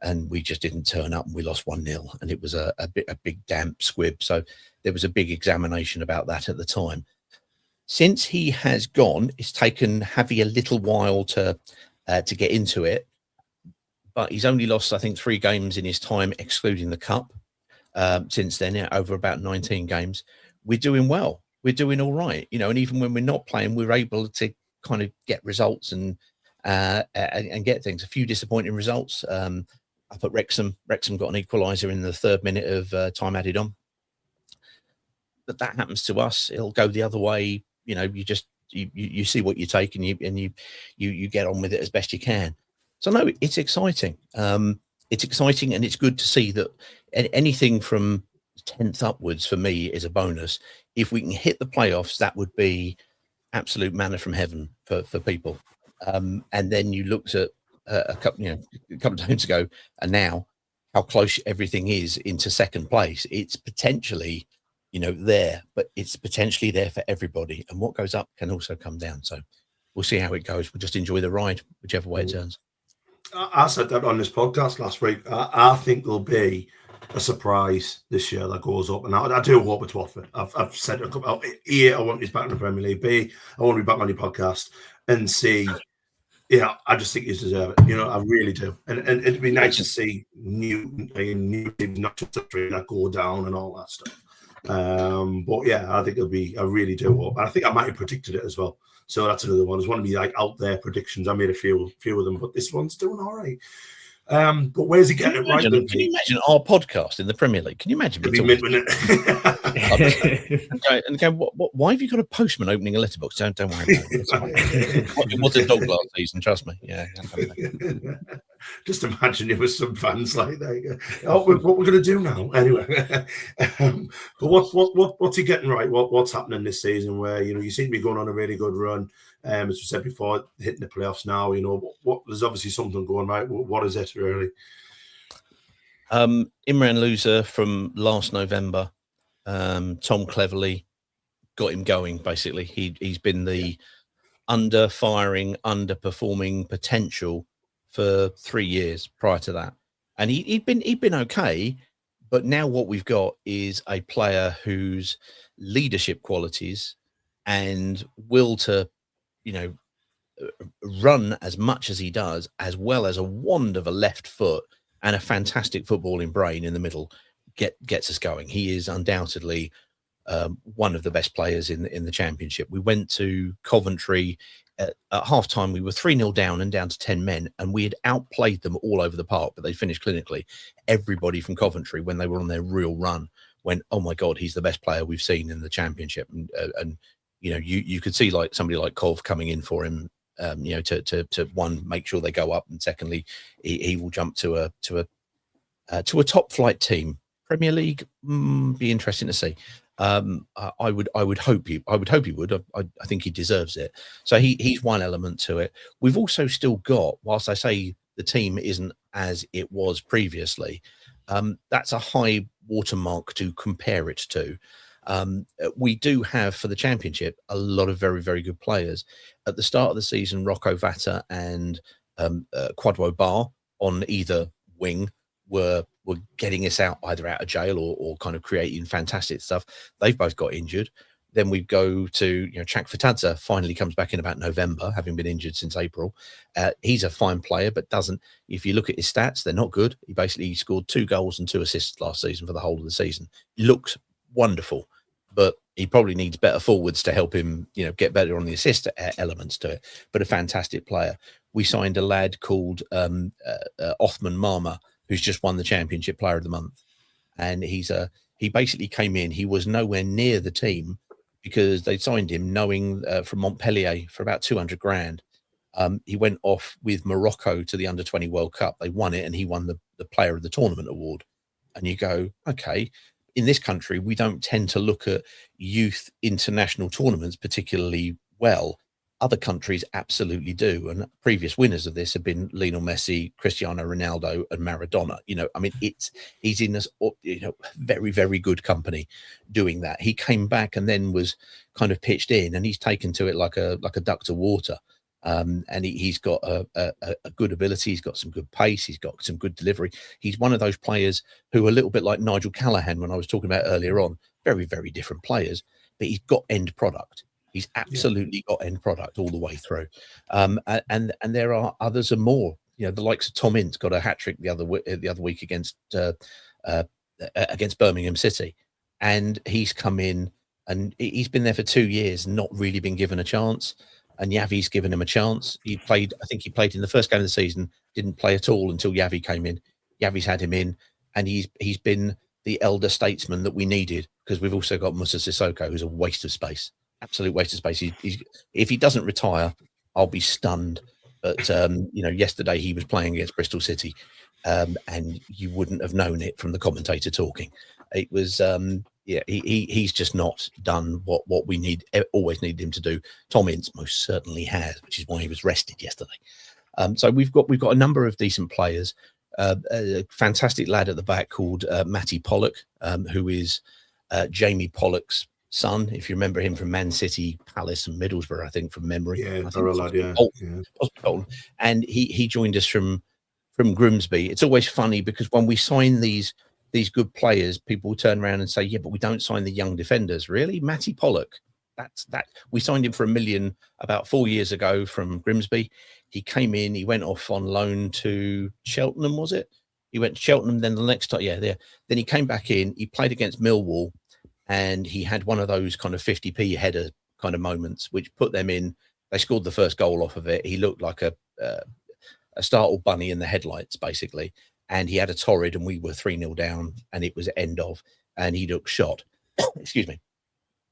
and we just didn't turn up, and we lost 1-0, and it was a big damp squib. So there was a big examination about that at the time. Since he has gone, it's taken Javi a little while to get into it, but he's only lost, I think, 3 games in his time, excluding the cup. Since then, over about 19 games. We're doing well. We're doing all right, and even when we're not playing, we're able to kind of get results and get things. A few disappointing results. Up at Wrexham got an equaliser in the 3rd minute of time added on. But that happens to us. It'll go the other way. You see what you take, and you get on with it as best you can. So no, it's exciting. It's exciting, and it's good to see that anything from 10th upwards for me is a bonus. If we can hit the playoffs, that would be absolute manna from heaven for people. And then you looked at a couple of times ago, and now how close everything is into second place. It's potentially, there, but it's potentially there for everybody. And what goes up can also come down. So we'll see how it goes. We'll just enjoy the ride, whichever way it turns. I said that on this podcast last week. I think there'll be a surprise this year that goes up, and I do hope it's Watford. I've said it a couple. A, I want this back in the Premier League. B, I want to be back on your podcast. And C, I just think you deserve it. I really do. And it'd be nice to see new teams, not just that go down and all that stuff. But yeah, I think it'll be. I really do hope. And I think I might have predicted it as well. So that's another one. I just want to be like out there predictions. I made a few of them, but this one's doing all right. But where's he getting it right? Can you imagine our podcast in the Premier League? Can you imagine? And go, why have you got a postman opening a letterbox? Don't worry about it. It was a dog last season, trust me. Yeah. Just imagine it was some fans like that. Oh, what we're going to do now? Anyway, but what's he getting right? What's happening this season? Where you seem to be going on a really good run. As we said before, hitting the playoffs now. There's obviously something going right. What is it really? Imran Loser from last November. Tom Cleverley got him going. Basically, he's been the underperforming potential for 3 years prior to that, and he'd been okay. But now what we've got is a player whose leadership qualities and will to, you know, run as much as he does, as well as a wand of a left foot and a fantastic footballing brain in the middle, gets us going. He is undoubtedly one of the best players in the Championship. We went to Coventry at half time. We were 3-0 down and down to 10 men, and we had outplayed them all over the park, but they finished clinically. Everybody from Coventry, when they were on their real run, went, "Oh my God, he's the best player we've seen in the Championship." And you know, you could see like somebody like Cov coming in for him, you know, to one, make sure they go up, and secondly, he will jump to a top flight team. Premier League, be interesting to see. I would hope he would. I think he deserves it. So he's one element to it. We've also still got, whilst I say the team isn't as it was previously, that's a high watermark to compare it to. We do have, for the Championship, a lot of very, very good players. At the start of the season, Rocco Vata and Kwadwo Bar on either wing were getting us either out of jail or kind of creating fantastic stuff. They've both got injured. Then we go to, you know, Chak Fatadza finally comes back in about November, having been injured since April. He's a fine player, but doesn't, if you look at his stats, they're not good. He basically scored 2 goals and 2 assists last season for the whole of the season. Looks wonderful, but he probably needs better forwards to help him, you know, get better on the assist elements to it. But a fantastic player. We signed a lad called Othman Mama, who's just won the Championship Player of the Month. And he basically came in, he was nowhere near the team because they signed him knowing from Montpellier for about 200 grand. He went off with Morocco to the Under-20 World Cup. They won it, and he won the Player of the Tournament award. And you go, okay, in this country, we don't tend to look at youth international tournaments particularly well. Other countries absolutely do, and previous winners of this have been Lionel Messi, Cristiano Ronaldo, and Maradona. You know, I mean, he's in this, you know, very, very good company doing that. He came back and then was kind of pitched in, and he's taken to it like a duck to water. And he's got a good ability. He's got some good pace. He's got some good delivery. He's one of those players who are a little bit like Nigel Callaghan when I was talking about earlier on. Very, very different players, but he's got end product. He's absolutely got end product all the way through. And there are others and more. You know, the likes of Tom Ince got a hat trick the other week against Birmingham City, and he's come in and he's been there for 2 years, not really been given a chance. And Javi's given him a chance. I think he played in the first game of the season, didn't play at all until Javi came in. Javi's had him in, and he's been the elder statesman that we needed, because we've also got Musa Sissoko, who's a waste of space. Absolute waste of space. If he doesn't retire, I'll be stunned. But you know, yesterday he was playing against Bristol City, and you wouldn't have known it from the commentator talking. It was he's just not done what we always needed him to do. Tom Ince most certainly has, which is why he was rested yesterday. So we've got a number of decent players. A fantastic lad at the back called Matty Pollock, who is Jamie Pollock's son, if you remember him from Man City, Palace, and Middlesbrough, I think, from memory. Yeah, and he joined us from Grimsby. It's always funny because when we sign these good players, people turn around and say, "Yeah, but we don't sign the young defenders." Really, Matty Pollock? That we signed him for $1 million about 4 years ago from Grimsby. He came in. He went off on loan to Cheltenham. Was it? He went to Cheltenham. Then the next time, there. Then he came back in. He played against Millwall. And he had one of those kind of 50p header kind of moments, which put them in. They scored the first goal off of it. He looked like a startled bunny in the headlights, basically. And he had a torrid, and we were 3-0 down, and it was end of. And he looked shot. Excuse me.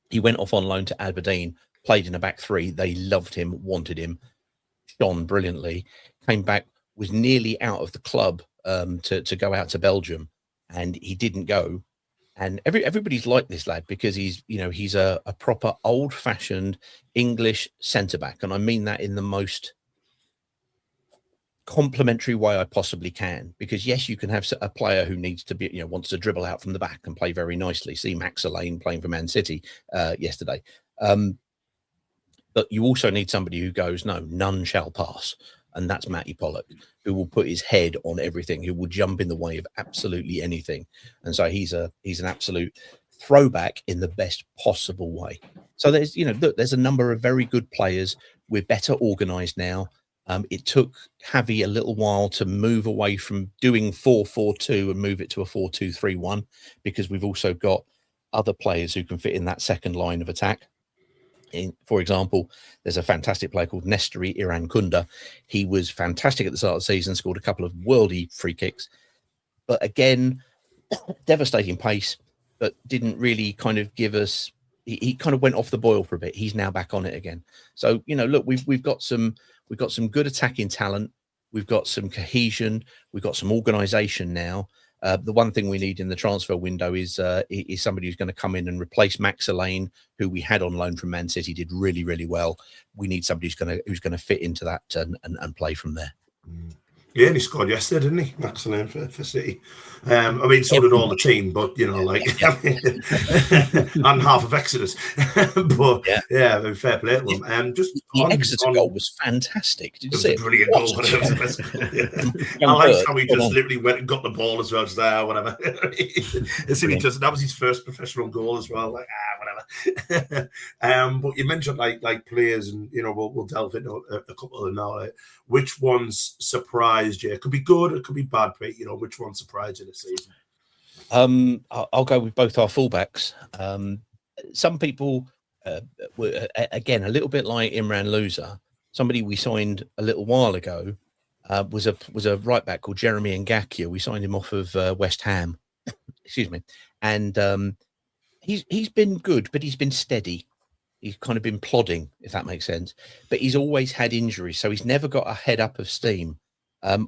He went off on loan to Aberdeen, played in a back three. They loved him, wanted him, shone brilliantly. Came back, was nearly out of the club to go out to Belgium, and he didn't go. And everybody's like this lad because he's a proper old-fashioned English centre-back. And I mean that in the most complimentary way I possibly can. Because, yes, you can have a player who needs to be, wants to dribble out from the back and play very nicely. See Max Alleyne playing for Man City yesterday. But you also need somebody who goes, no, none shall pass. and that's Matty Pollock, who will put his head on everything, who will jump in the way of absolutely anything. And so he's an absolute throwback in the best possible way. So there's, look, there's a number of very good players. We're better organised now. It took Javi a little while to move away from doing 4-4-2 and move it to a 4-2-3-1, because we've also got other players who can fit in that second line of attack. For example, there's a fantastic player called Nestori Irankunda. He was fantastic at the start of the season, scored a couple of worldy free kicks, but again, devastating pace, but didn't really kind of give us. He kind of went off the boil for a bit. He's now back on it again. So look, we've got some good attacking talent. We've got some cohesion. We've got some organisation now. The one thing we need in the transfer window is somebody who's going to come in and replace Max Elaine, who we had on loan from Man City, did really, really well. We need somebody who's going to fit into that and play from there. Yeah, and he scored yesterday, didn't he? Max Elaine for City. I mean, so did all the team, but and half of Exodus. But yeah, fair play to them. Just the Exeter goal was fantastic. Did you see it? Brilliant goal. I liked how he just literally went and got the ball as well, just whatever. That was his first professional goal as well. Like whatever. But you mentioned like players, and we'll delve into a couple of them now. Like, which ones surprised you? It could be good, it could be bad, but which one surprised you this season? I'll go with both our fullbacks. Some people were again a little bit like Imran Louza. Somebody we signed a little while ago was a right back called Jeremy Ngakia. We signed him off of West Ham. Excuse me, and he's been good, but he's been steady. He's kind of been plodding, if that makes sense. But he's always had injuries, so he's never got a head up of steam.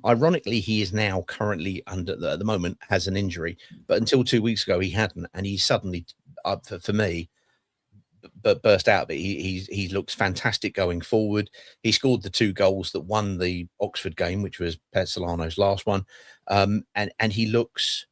Ironically, he is now currently at the moment has an injury, but until 2 weeks ago he hadn't, and he suddenly, for me, but burst out. But he looks fantastic going forward. He scored the 2 goals that won the Oxford game, which was Petzolano's last one, and he looks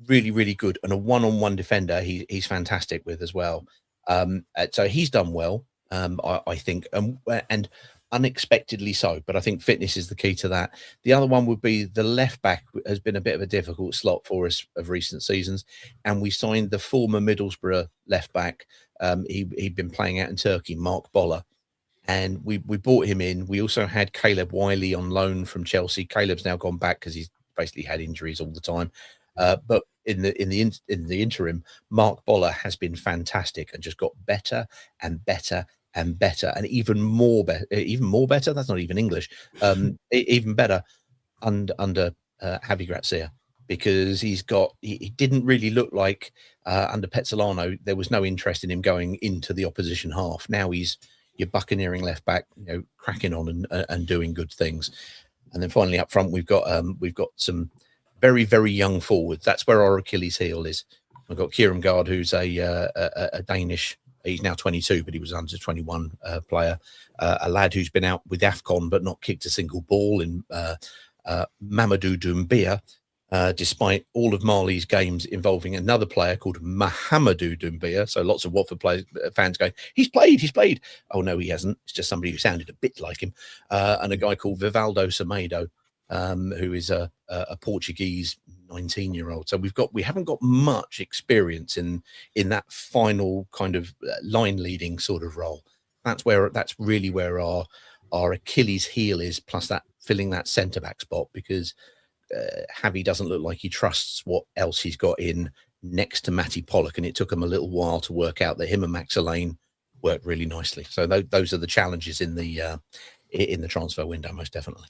really, really good. And a one-on-one defender, he's fantastic with as well. So he's done well, I think, and unexpectedly so. But I think fitness is the key to that. The other one would be the left back has been a bit of a difficult slot for us of recent seasons, and we signed the former Middlesbrough left back. He'd been playing out in Turkey, Mark Boller, and we brought him in. We also had Caleb Wiley on loan from Chelsea. Caleb's now gone back because he's basically had injuries all the time. But in the interim, Mark Boller has been fantastic and just got better and better and better, and even more better. That's not even English. Even better under Javi Gracia, because he didn't really look like under Petzolano there was no interest in him going into the opposition half. Now he's your buccaneering left back, cracking on and doing good things. And then finally up front we've got some very, very young forwards. That's where our Achilles heel is. We've got Kieran Gard, who's a Danish. He's now 22, but he was under 21 player. A lad who's been out with AFCON but not kicked a single ball in Mamadou Doumbia, despite all of Mali's games involving another player called Mahamadou Doumbia. So lots of Watford fans going, he's played. Oh, no, he hasn't. It's just somebody who sounded a bit like him. And a guy called Vivaldo Semedo, who is a Portuguese 19-year-old. So we haven't got much experience in that final kind of line leading sort of role. That's really where our Achilles heel is, plus that filling that centre back spot, because Javi doesn't look like he trusts what else he's got in next to Matty Pollock, and it took him a little while to work out that him and Max Elaine worked really nicely. So those are the challenges in the transfer window, most definitely.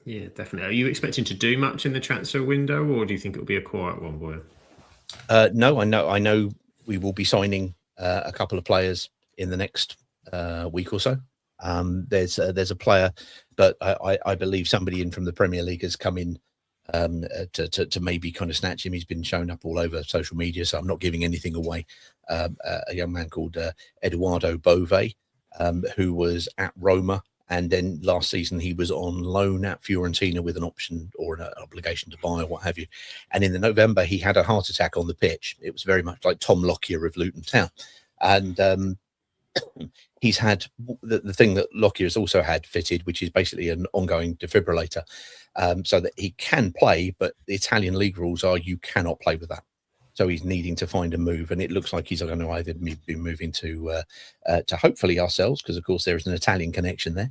Yeah, definitely. Are you expecting to do much in the transfer window, or do you think it'll be a quiet one, boy? No, I know we will be signing a couple of players in the next week or so. There's a player, but I believe somebody in from the Premier League has come in to maybe kind of snatch him. He's been shown up all over social media, so I'm not giving anything away. A young man called Eduardo Bove, who was at Roma. And then last season, he was on loan at Fiorentina with an option or an obligation to buy or what have you. And in the November, he had a heart attack on the pitch. It was very much like Tom Lockyer of Luton Town. And he's had the thing that Lockyer has also had fitted, which is basically an ongoing defibrillator, so that he can play, but the Italian league rules are you cannot play with that. So he's needing to find a move, and it looks like he's going to either be moving to hopefully ourselves, because of course there is an Italian connection there.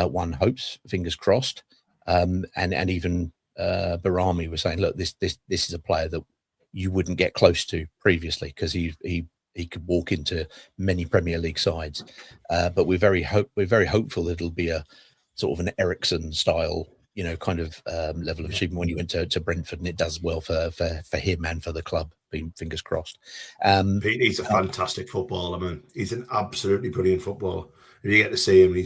One hopes, fingers crossed, and even Barami was saying, look, this is a player that you wouldn't get close to previously, because he could walk into many Premier League sides, but we're very hopeful that it'll be a sort of an Ericsson style, kind of level of achievement when you went to Brentford, and it does well for him and for the club. Fingers crossed. Pete, he's a fantastic footballer, man. He's an absolutely brilliant footballer. If you get to see him,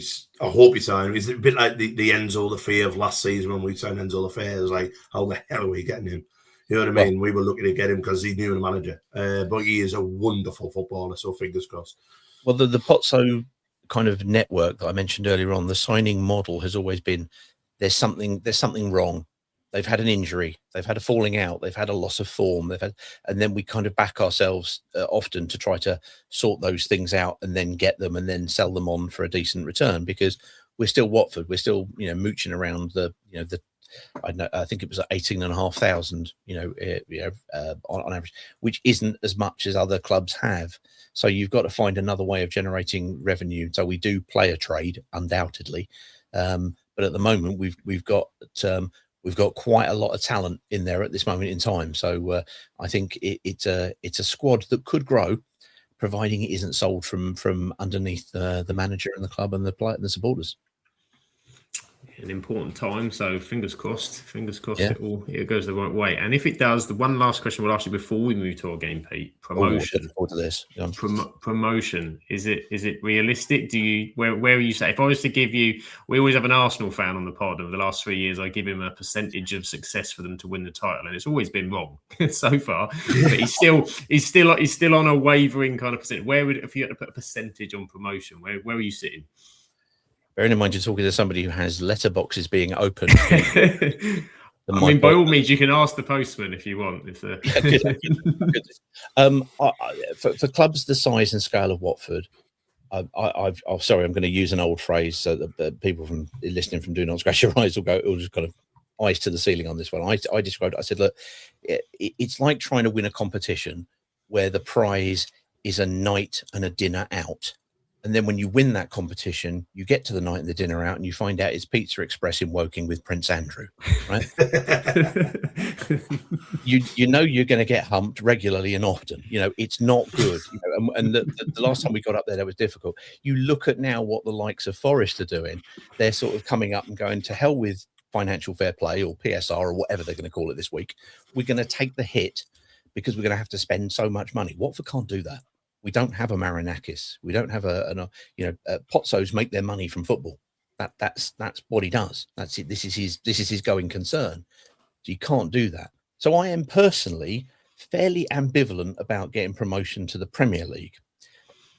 I hope you sign him. He's a bit like the Enzo Lafay of last season when we signed Enzo Lafay. It was like, how the hell are we getting him? You know what I mean? We were looking to get him because he knew the manager. But he is a wonderful footballer, so fingers crossed. Well, the Pozzo kind of network that I mentioned earlier on, the signing model has always been there's something wrong. They've had an injury, they've had a falling out, they've had a loss of form, and then we kind of back ourselves often to try to sort those things out and then get them and then sell them on for a decent return, because we're still Watford, we're still mooching around I think it was 18,500 on average, which isn't as much as other clubs have. So you've got to find another way of generating revenue. So we do play a trade, undoubtedly, but at the moment we've got quite a lot of talent in there at this moment in time. So I think it's a squad that could grow, providing it isn't sold from underneath the manager and the club and the supporters. An important time, so fingers crossed. Yeah. It goes the right way. And if it does, the one last question we'll ask you before we move to our game, Pete. Promotion. Forward to this. Yeah. Promotion. Is it realistic? Where are you say? If I was to give you, we always have an Arsenal fan on the pod. Over the last 3 years, I give him a percentage of success for them to win the title, and it's always been wrong so far. But he's still on a wavering kind of percent. If you had to put a percentage on promotion, where are you sitting? Bearing in mind you're talking to somebody who has letterboxes being open. By all means, you can ask the postman if you want. For clubs the size and scale of Watford, I'm sorry, I'm going to use an old phrase so that people from listening from Do Not Scratch Your Eyes will just kind of eyes to the ceiling on this one. I described it. I said, look, it's like trying to win a competition where the prize is a night and a dinner out. And then when you win that competition, you get to the night and the dinner out and you find out it's Pizza Express in Woking with Prince Andrew, right? you know you're going to get humped regularly and often. It's not good. And the last time we got up there, that was difficult. You look at now what the likes of Forest are doing. They're sort of coming up and going, to hell with financial fair play or PSR or whatever they're going to call it this week. We're going to take the hit because we're going to have to spend so much money. Watford can't do that. We don't have a Marinakis. We don't have Pozzos make their money from football. That's what he does. That's it. This is his going concern. So you can't do that. So I am personally fairly ambivalent about getting promotion to the Premier League.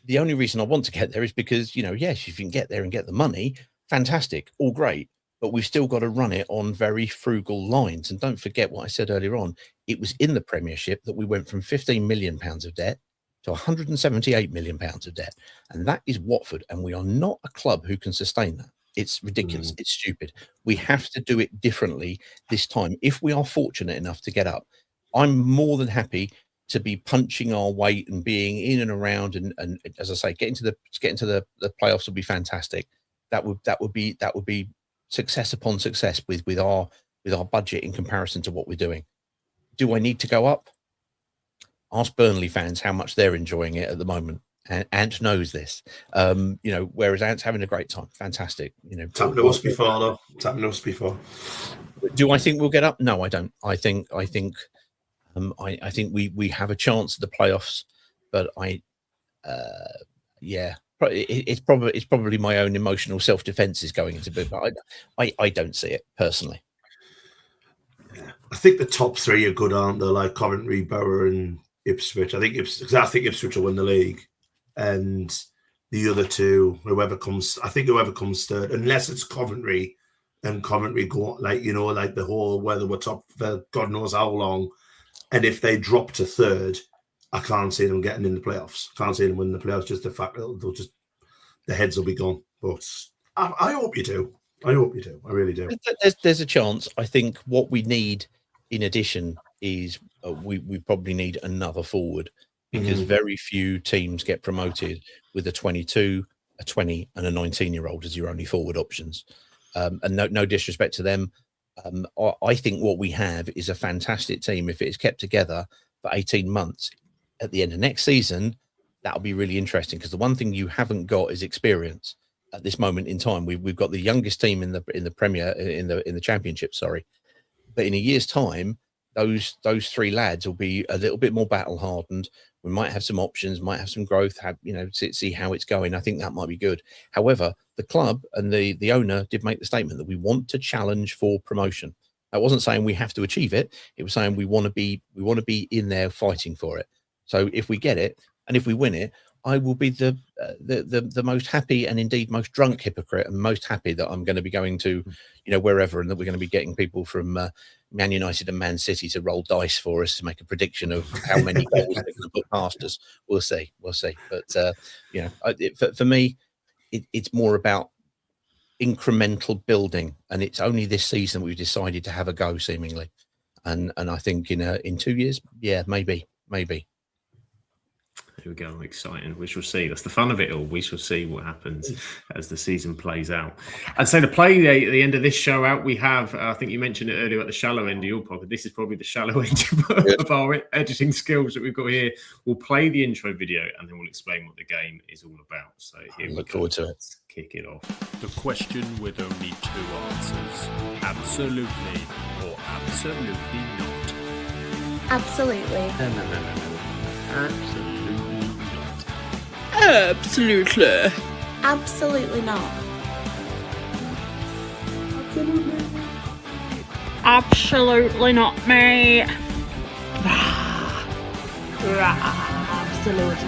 The only reason I want to get there is because, yes, if you can get there and get the money, fantastic, all great. But we've still got to run it on very frugal lines. And don't forget what I said earlier on. It was in the Premiership that we went from £15 million of debt to £178 million of debt. And that is Watford. And we are not a club who can sustain that. It's ridiculous. It's stupid. We have to do it differently this time. If we are fortunate enough to get up, I'm more than happy to be punching our weight and being in and around. And as I say, getting to the playoffs would be fantastic. That would be success upon success with our budget in comparison to what we're doing. Do I need to go up? Ask Burnley fans how much they're enjoying it at the moment. And Ant knows this, whereas Ant's having a great time. Fantastic. It's happened to us before, though. It's happened to us before. Do I think we'll get up? No, I don't. I think we have a chance at the playoffs, but it's probably my own emotional self-defense is going into it, but I don't see it personally. I think the top three are good, aren't they? Like Coventry, Borough, and Ipswich. I think Ipswich will win the league, and the other two, whoever comes third, unless it's Coventry, and Coventry go like the whole whether we're top for God knows how long, and if they drop to third, I can't see them getting in the playoffs. Can't see them winning the playoffs. Just the fact that they'll just the heads will be gone. But I hope you do. I hope you do. I really do. There's a chance. I think what we need in addition is we probably need another forward, because very few teams get promoted with a 22, a 20 and a 19-year-old as your only forward options. And no disrespect to them. I think what we have is a fantastic team. If it is kept together for 18 months, at the end of next season, that'll be really interesting, because the one thing you haven't got is experience at this moment in time. We've got the youngest team in the Premier, in the Championship, sorry. But in a year's time, those three lads will be a little bit more battle hardened. We might have some options, might have some growth, see how it's going. I think that might be good. However, the club and the owner did make the statement that we want to challenge for promotion. That wasn't saying we have to achieve it. It was saying we want to be in there fighting for it. So if we get it and if we win it, I will be the most happy and indeed most drunk hypocrite, and most happy that I'm going to be going to, wherever, and that we're going to be getting people from Man United and Man City to roll dice for us to make a prediction of how many goals they're going to put past us. We'll see. But for me, it's more about incremental building, and it's only this season we've decided to have a go, seemingly, and I think in 2 years, yeah, maybe. Here we go. Exciting. We shall see. That's the fun of it all. We shall see what happens as the season plays out. And so to play the end of this show out, we have, I think you mentioned it earlier, at the shallow end of your podcast. This is probably the shallow end of our editing skills that we've got here. We'll play the intro video and then we'll explain what the game is all about. So here we look go. forward to it. Let's kick it off. The question with only two answers. Absolutely or absolutely not. Absolutely. No. Absolutely not. Absolutely. Absolutely not. Absolutely not, mate. Absolutely.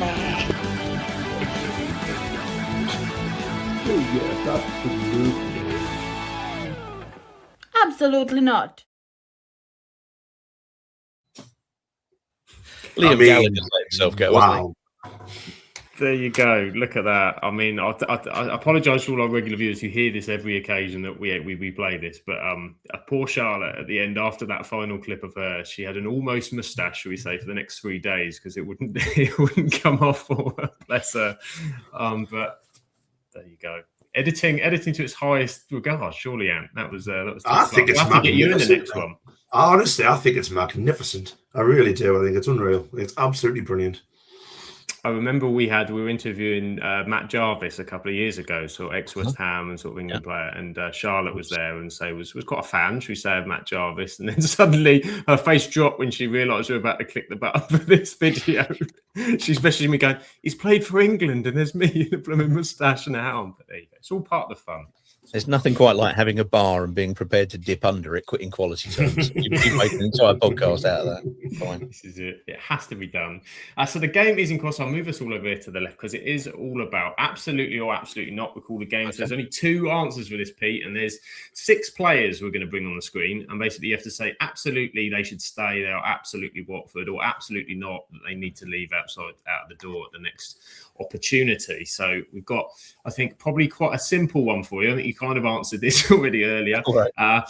Absolutely not. Liam Gallagher let himself go. Wow. There you go. Look at that. I mean, I apologise for all our regular viewers who hear this every occasion that we play this, but poor Charlotte at the end, after that final clip of her, she had an almost moustache, shall we say, for the next 3 days, because it wouldn't come off for her. Bless her. But there you go. Editing to its highest regard. Surely, Ant. That was. I think it's magnificent. Get you in the next one. Honestly, I think it's magnificent. I really do. I think it's unreal. It's absolutely brilliant. I remember we were interviewing Matt Jarvis a couple of years ago, sort of ex-West Ham and sort of England player, and Charlotte was there and was quite a fan, should we say, of Matt Jarvis, and then suddenly her face dropped when she realised we were about to click the button for this video. She's messaging me going, "He's played for England and there's me in a blooming moustache and a helm." But there you go. It's all part of the fun. There's nothing quite like having a bar and being prepared to dip under it, quitting quality terms. You made an entire podcast out of that. Fine. This is it. It has to be done. So the game is, in course, I'll move us all over here to the left, because it is all about absolutely or absolutely not. We call the game. So there's only two answers for this, Pete, and there's 6 players we're going to bring on the screen. And basically you have to say absolutely they should stay. They are absolutely Watford, or absolutely not, that they need to leave out the door at the next opportunity. So we've got, I think, probably quite a simple one for you. I think you kind of answered this already earlier. Right.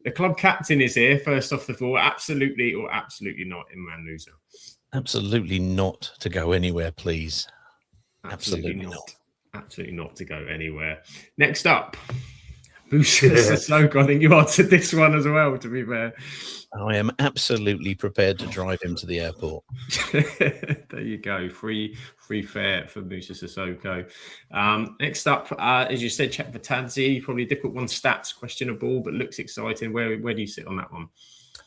The club captain is here, first off the floor. Absolutely or absolutely not, Imran Louza? Absolutely not to go anywhere, please. Absolutely not. Absolutely not to go anywhere. Next up, Moussa Sissoko. I think you answered this one as well, to be fair. I am absolutely prepared to drive him to the airport. There you go. Free fare for Moussa Sissoko. Next up, as you said, Czech Vertadze. Probably a difficult one. Stats questionable, but looks exciting. Where do you sit on that one?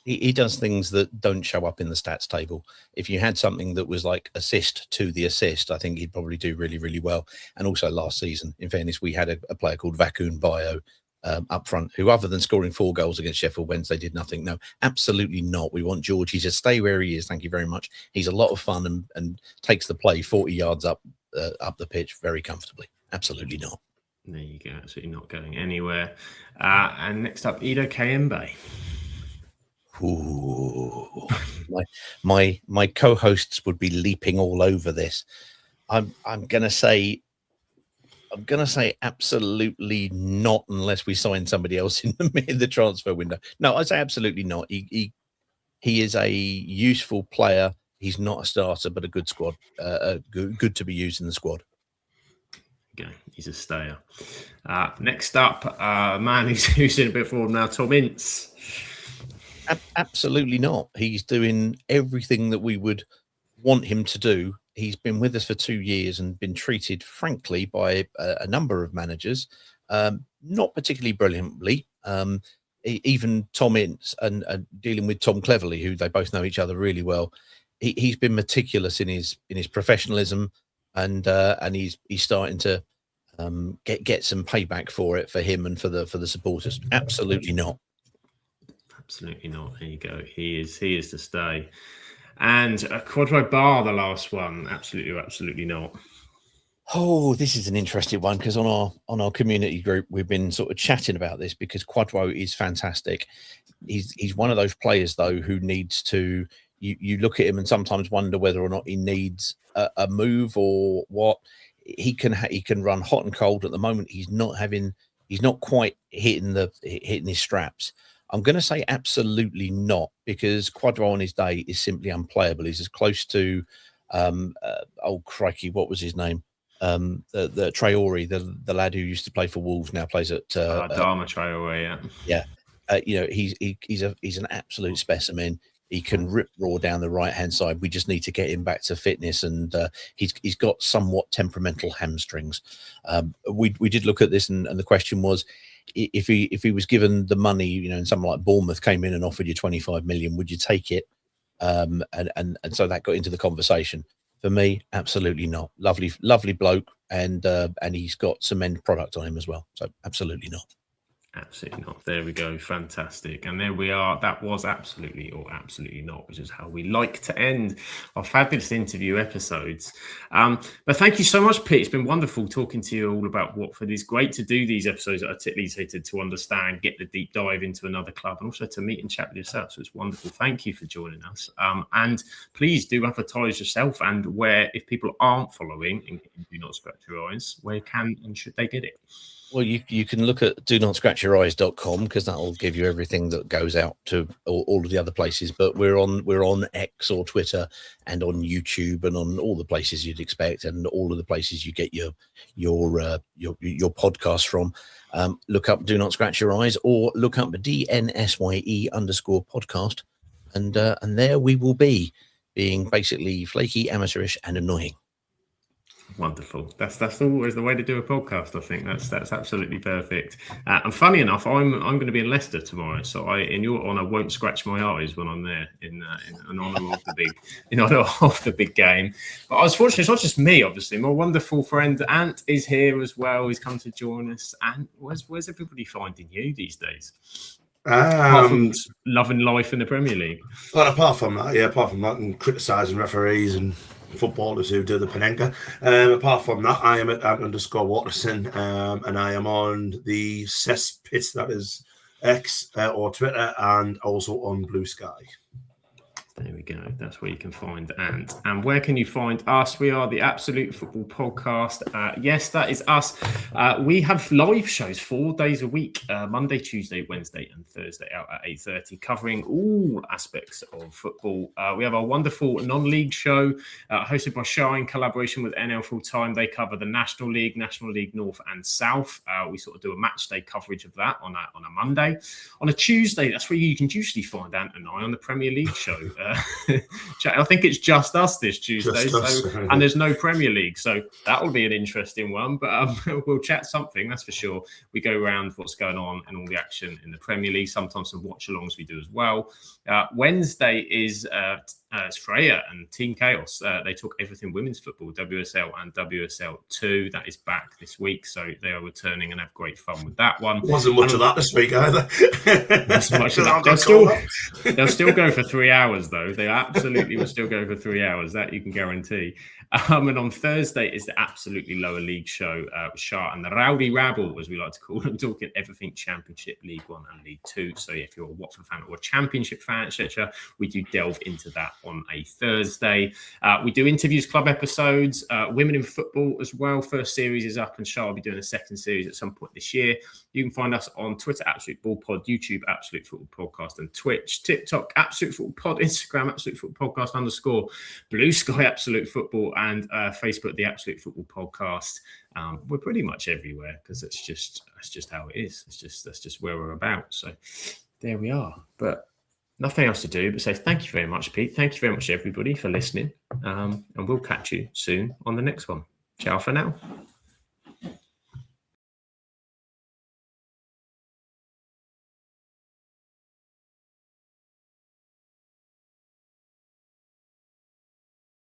He does things that don't show up in the stats table. If you had something that was like assist to the assist, I think he'd probably do really, really well. And also last season, in fairness, we had a player called Vakun Bio up front, who, other than scoring 4 goals against Sheffield Wednesday, did nothing. No, absolutely not. We want Georgie to stay where he is. Thank you very much. He's a lot of fun and takes the play 40 yards up the pitch very comfortably. Absolutely not. There you go. Absolutely not going anywhere. And next up, Ido Kayembe. Ooh, my co-hosts would be leaping all over this. I'm gonna say I'm going to say absolutely not, unless we sign somebody else in the transfer window. No, I say absolutely not. He is a useful player. He's not a starter, but a good squad, good to be used in the squad. Okay, he's a stayer. Next up, a man who's in a bit forward now, Tom Ince. Absolutely not. He's doing everything that we would want him to do. He's been with us for 2 years and been treated, frankly, by a number of managers, not particularly brilliantly. Even Tom Ince and dealing with Tom Cleverley, who they both know each other really well. He's been meticulous in his professionalism, and he's starting to get some payback for it, for him and for the supporters. Absolutely not. Absolutely not. There you go. He is to stay. And Quadro Bar, the last one. Absolutely not. Oh, this is an interesting one, because on our community group we've been sort of chatting about this, because Quadro is fantastic. He's one of those players though who needs to. You look at him and sometimes wonder whether or not he needs a move or what. He can run hot and cold. At the moment, he's not quite hitting his straps. I'm going to say absolutely not, because Quadro on his day is simply unplayable. He's as close to, oh crikey, what was his name? The Traore, the lad who used to play for Wolves, now plays at Dharma Traore. Yeah. He's an absolute specimen. He can rip raw down the right hand side. We just need to get him back to fitness, and he's got somewhat temperamental hamstrings. We did look at this, and the question was, if he was given the money, and someone like Bournemouth came in and offered you 25 million, would you take it? And so that got into the conversation. For me, absolutely not. Lovely bloke, and he's got some end product on him as well. So absolutely not. Absolutely not. There we go. Fantastic. And there we are. That was absolutely not, which is how we like to end our fabulous interview episodes. But thank you so much, Pete. It's been wonderful talking to you all about Watford. It's great to do these episodes that are articulated, to understand, get the deep dive into another club, and also to meet and chat with yourself. So it's wonderful. Thank you for joining us. And please do advertise yourself, and where, if people aren't following and do not scratch your eyes, where can and should they get it? Well, you can look at donotscratchyoureyes.com, because that'll give you everything that goes out to all of the other places. But we're on X or Twitter, and on YouTube, and on all the places you'd expect, and all of the places you get your podcast from. Look up Do Not Scratch Your Eyes, or look up DNSYE_podcast, and there we will be, being basically flaky, amateurish, and annoying. Wonderful. That's always the way to do a podcast. I think that's absolutely perfect. And funny enough, I'm going to be in Leicester tomorrow, so in your honour, won't scratch my eyes when I'm there in honour of the big game. But I was fortunate. It's not just me, obviously. My wonderful friend Ant is here as well. He's come to join us. And where's everybody finding you these days? Apart from loving life in the Premier League. Well, apart from that, and criticising referees and footballers who do the Panenka. Apart from that, I am at @_Watterson, and I am on the cesspit, that is X or Twitter, and also on Blue Sky. There we go. That's where you can find Ant. And where can you find us? We are the Absolute Football Podcast. Yes, that is us. We have live shows 4 days a week, Monday, Tuesday, Wednesday, and Thursday out at 8:30, covering all aspects of football. We have our wonderful non-league show hosted by Shah in collaboration with NL Full Time. They cover the National League North and South. We sort of do a match day coverage of that on a Monday. On a Tuesday, that's where you can usually find Ant and I on the Premier League show. I think it's just us this Tuesday, and there's no Premier League, so that will be an interesting one. But we'll chat something, that's for sure. We go around what's going on and all the action in the Premier League. Sometimes some watch-alongs we do as well. Wednesday is it's Freya and Team Chaos. They talk everything women's football, WSL and WSL2. That is back this week, so they are returning and have great fun with that one. Wasn't much of that this week either. Much of that. They'll still go for 3 hours, though. They absolutely will still go for 3 hours. That you can guarantee. And on Thursday is the absolutely lower league show, Shah and the Rowdy Rabble, as we like to call them, talking everything Championship, League One and League Two. So if you're a Watford fan or a Championship fan, etc., we do delve into that on a Thursday. We do interviews, club episodes, women in football as well. First series is up, and Charlotte will be doing a second series at some point this year. You can find us on Twitter, Absolute Ball Pod, YouTube, Absolute Football Podcast, and Twitch, TikTok, Absolute Football Pod, Instagram, Absolute Football Podcast _ Blue Sky, Absolute Football, and Facebook, the Absolute Football Podcast. We're pretty much everywhere because that's just how it is. That's just where we're about. So there we are. But nothing else to do but say thank you very much, Pete. Thank you very much, everybody, for listening. And we'll catch you soon on the next one. Ciao for now.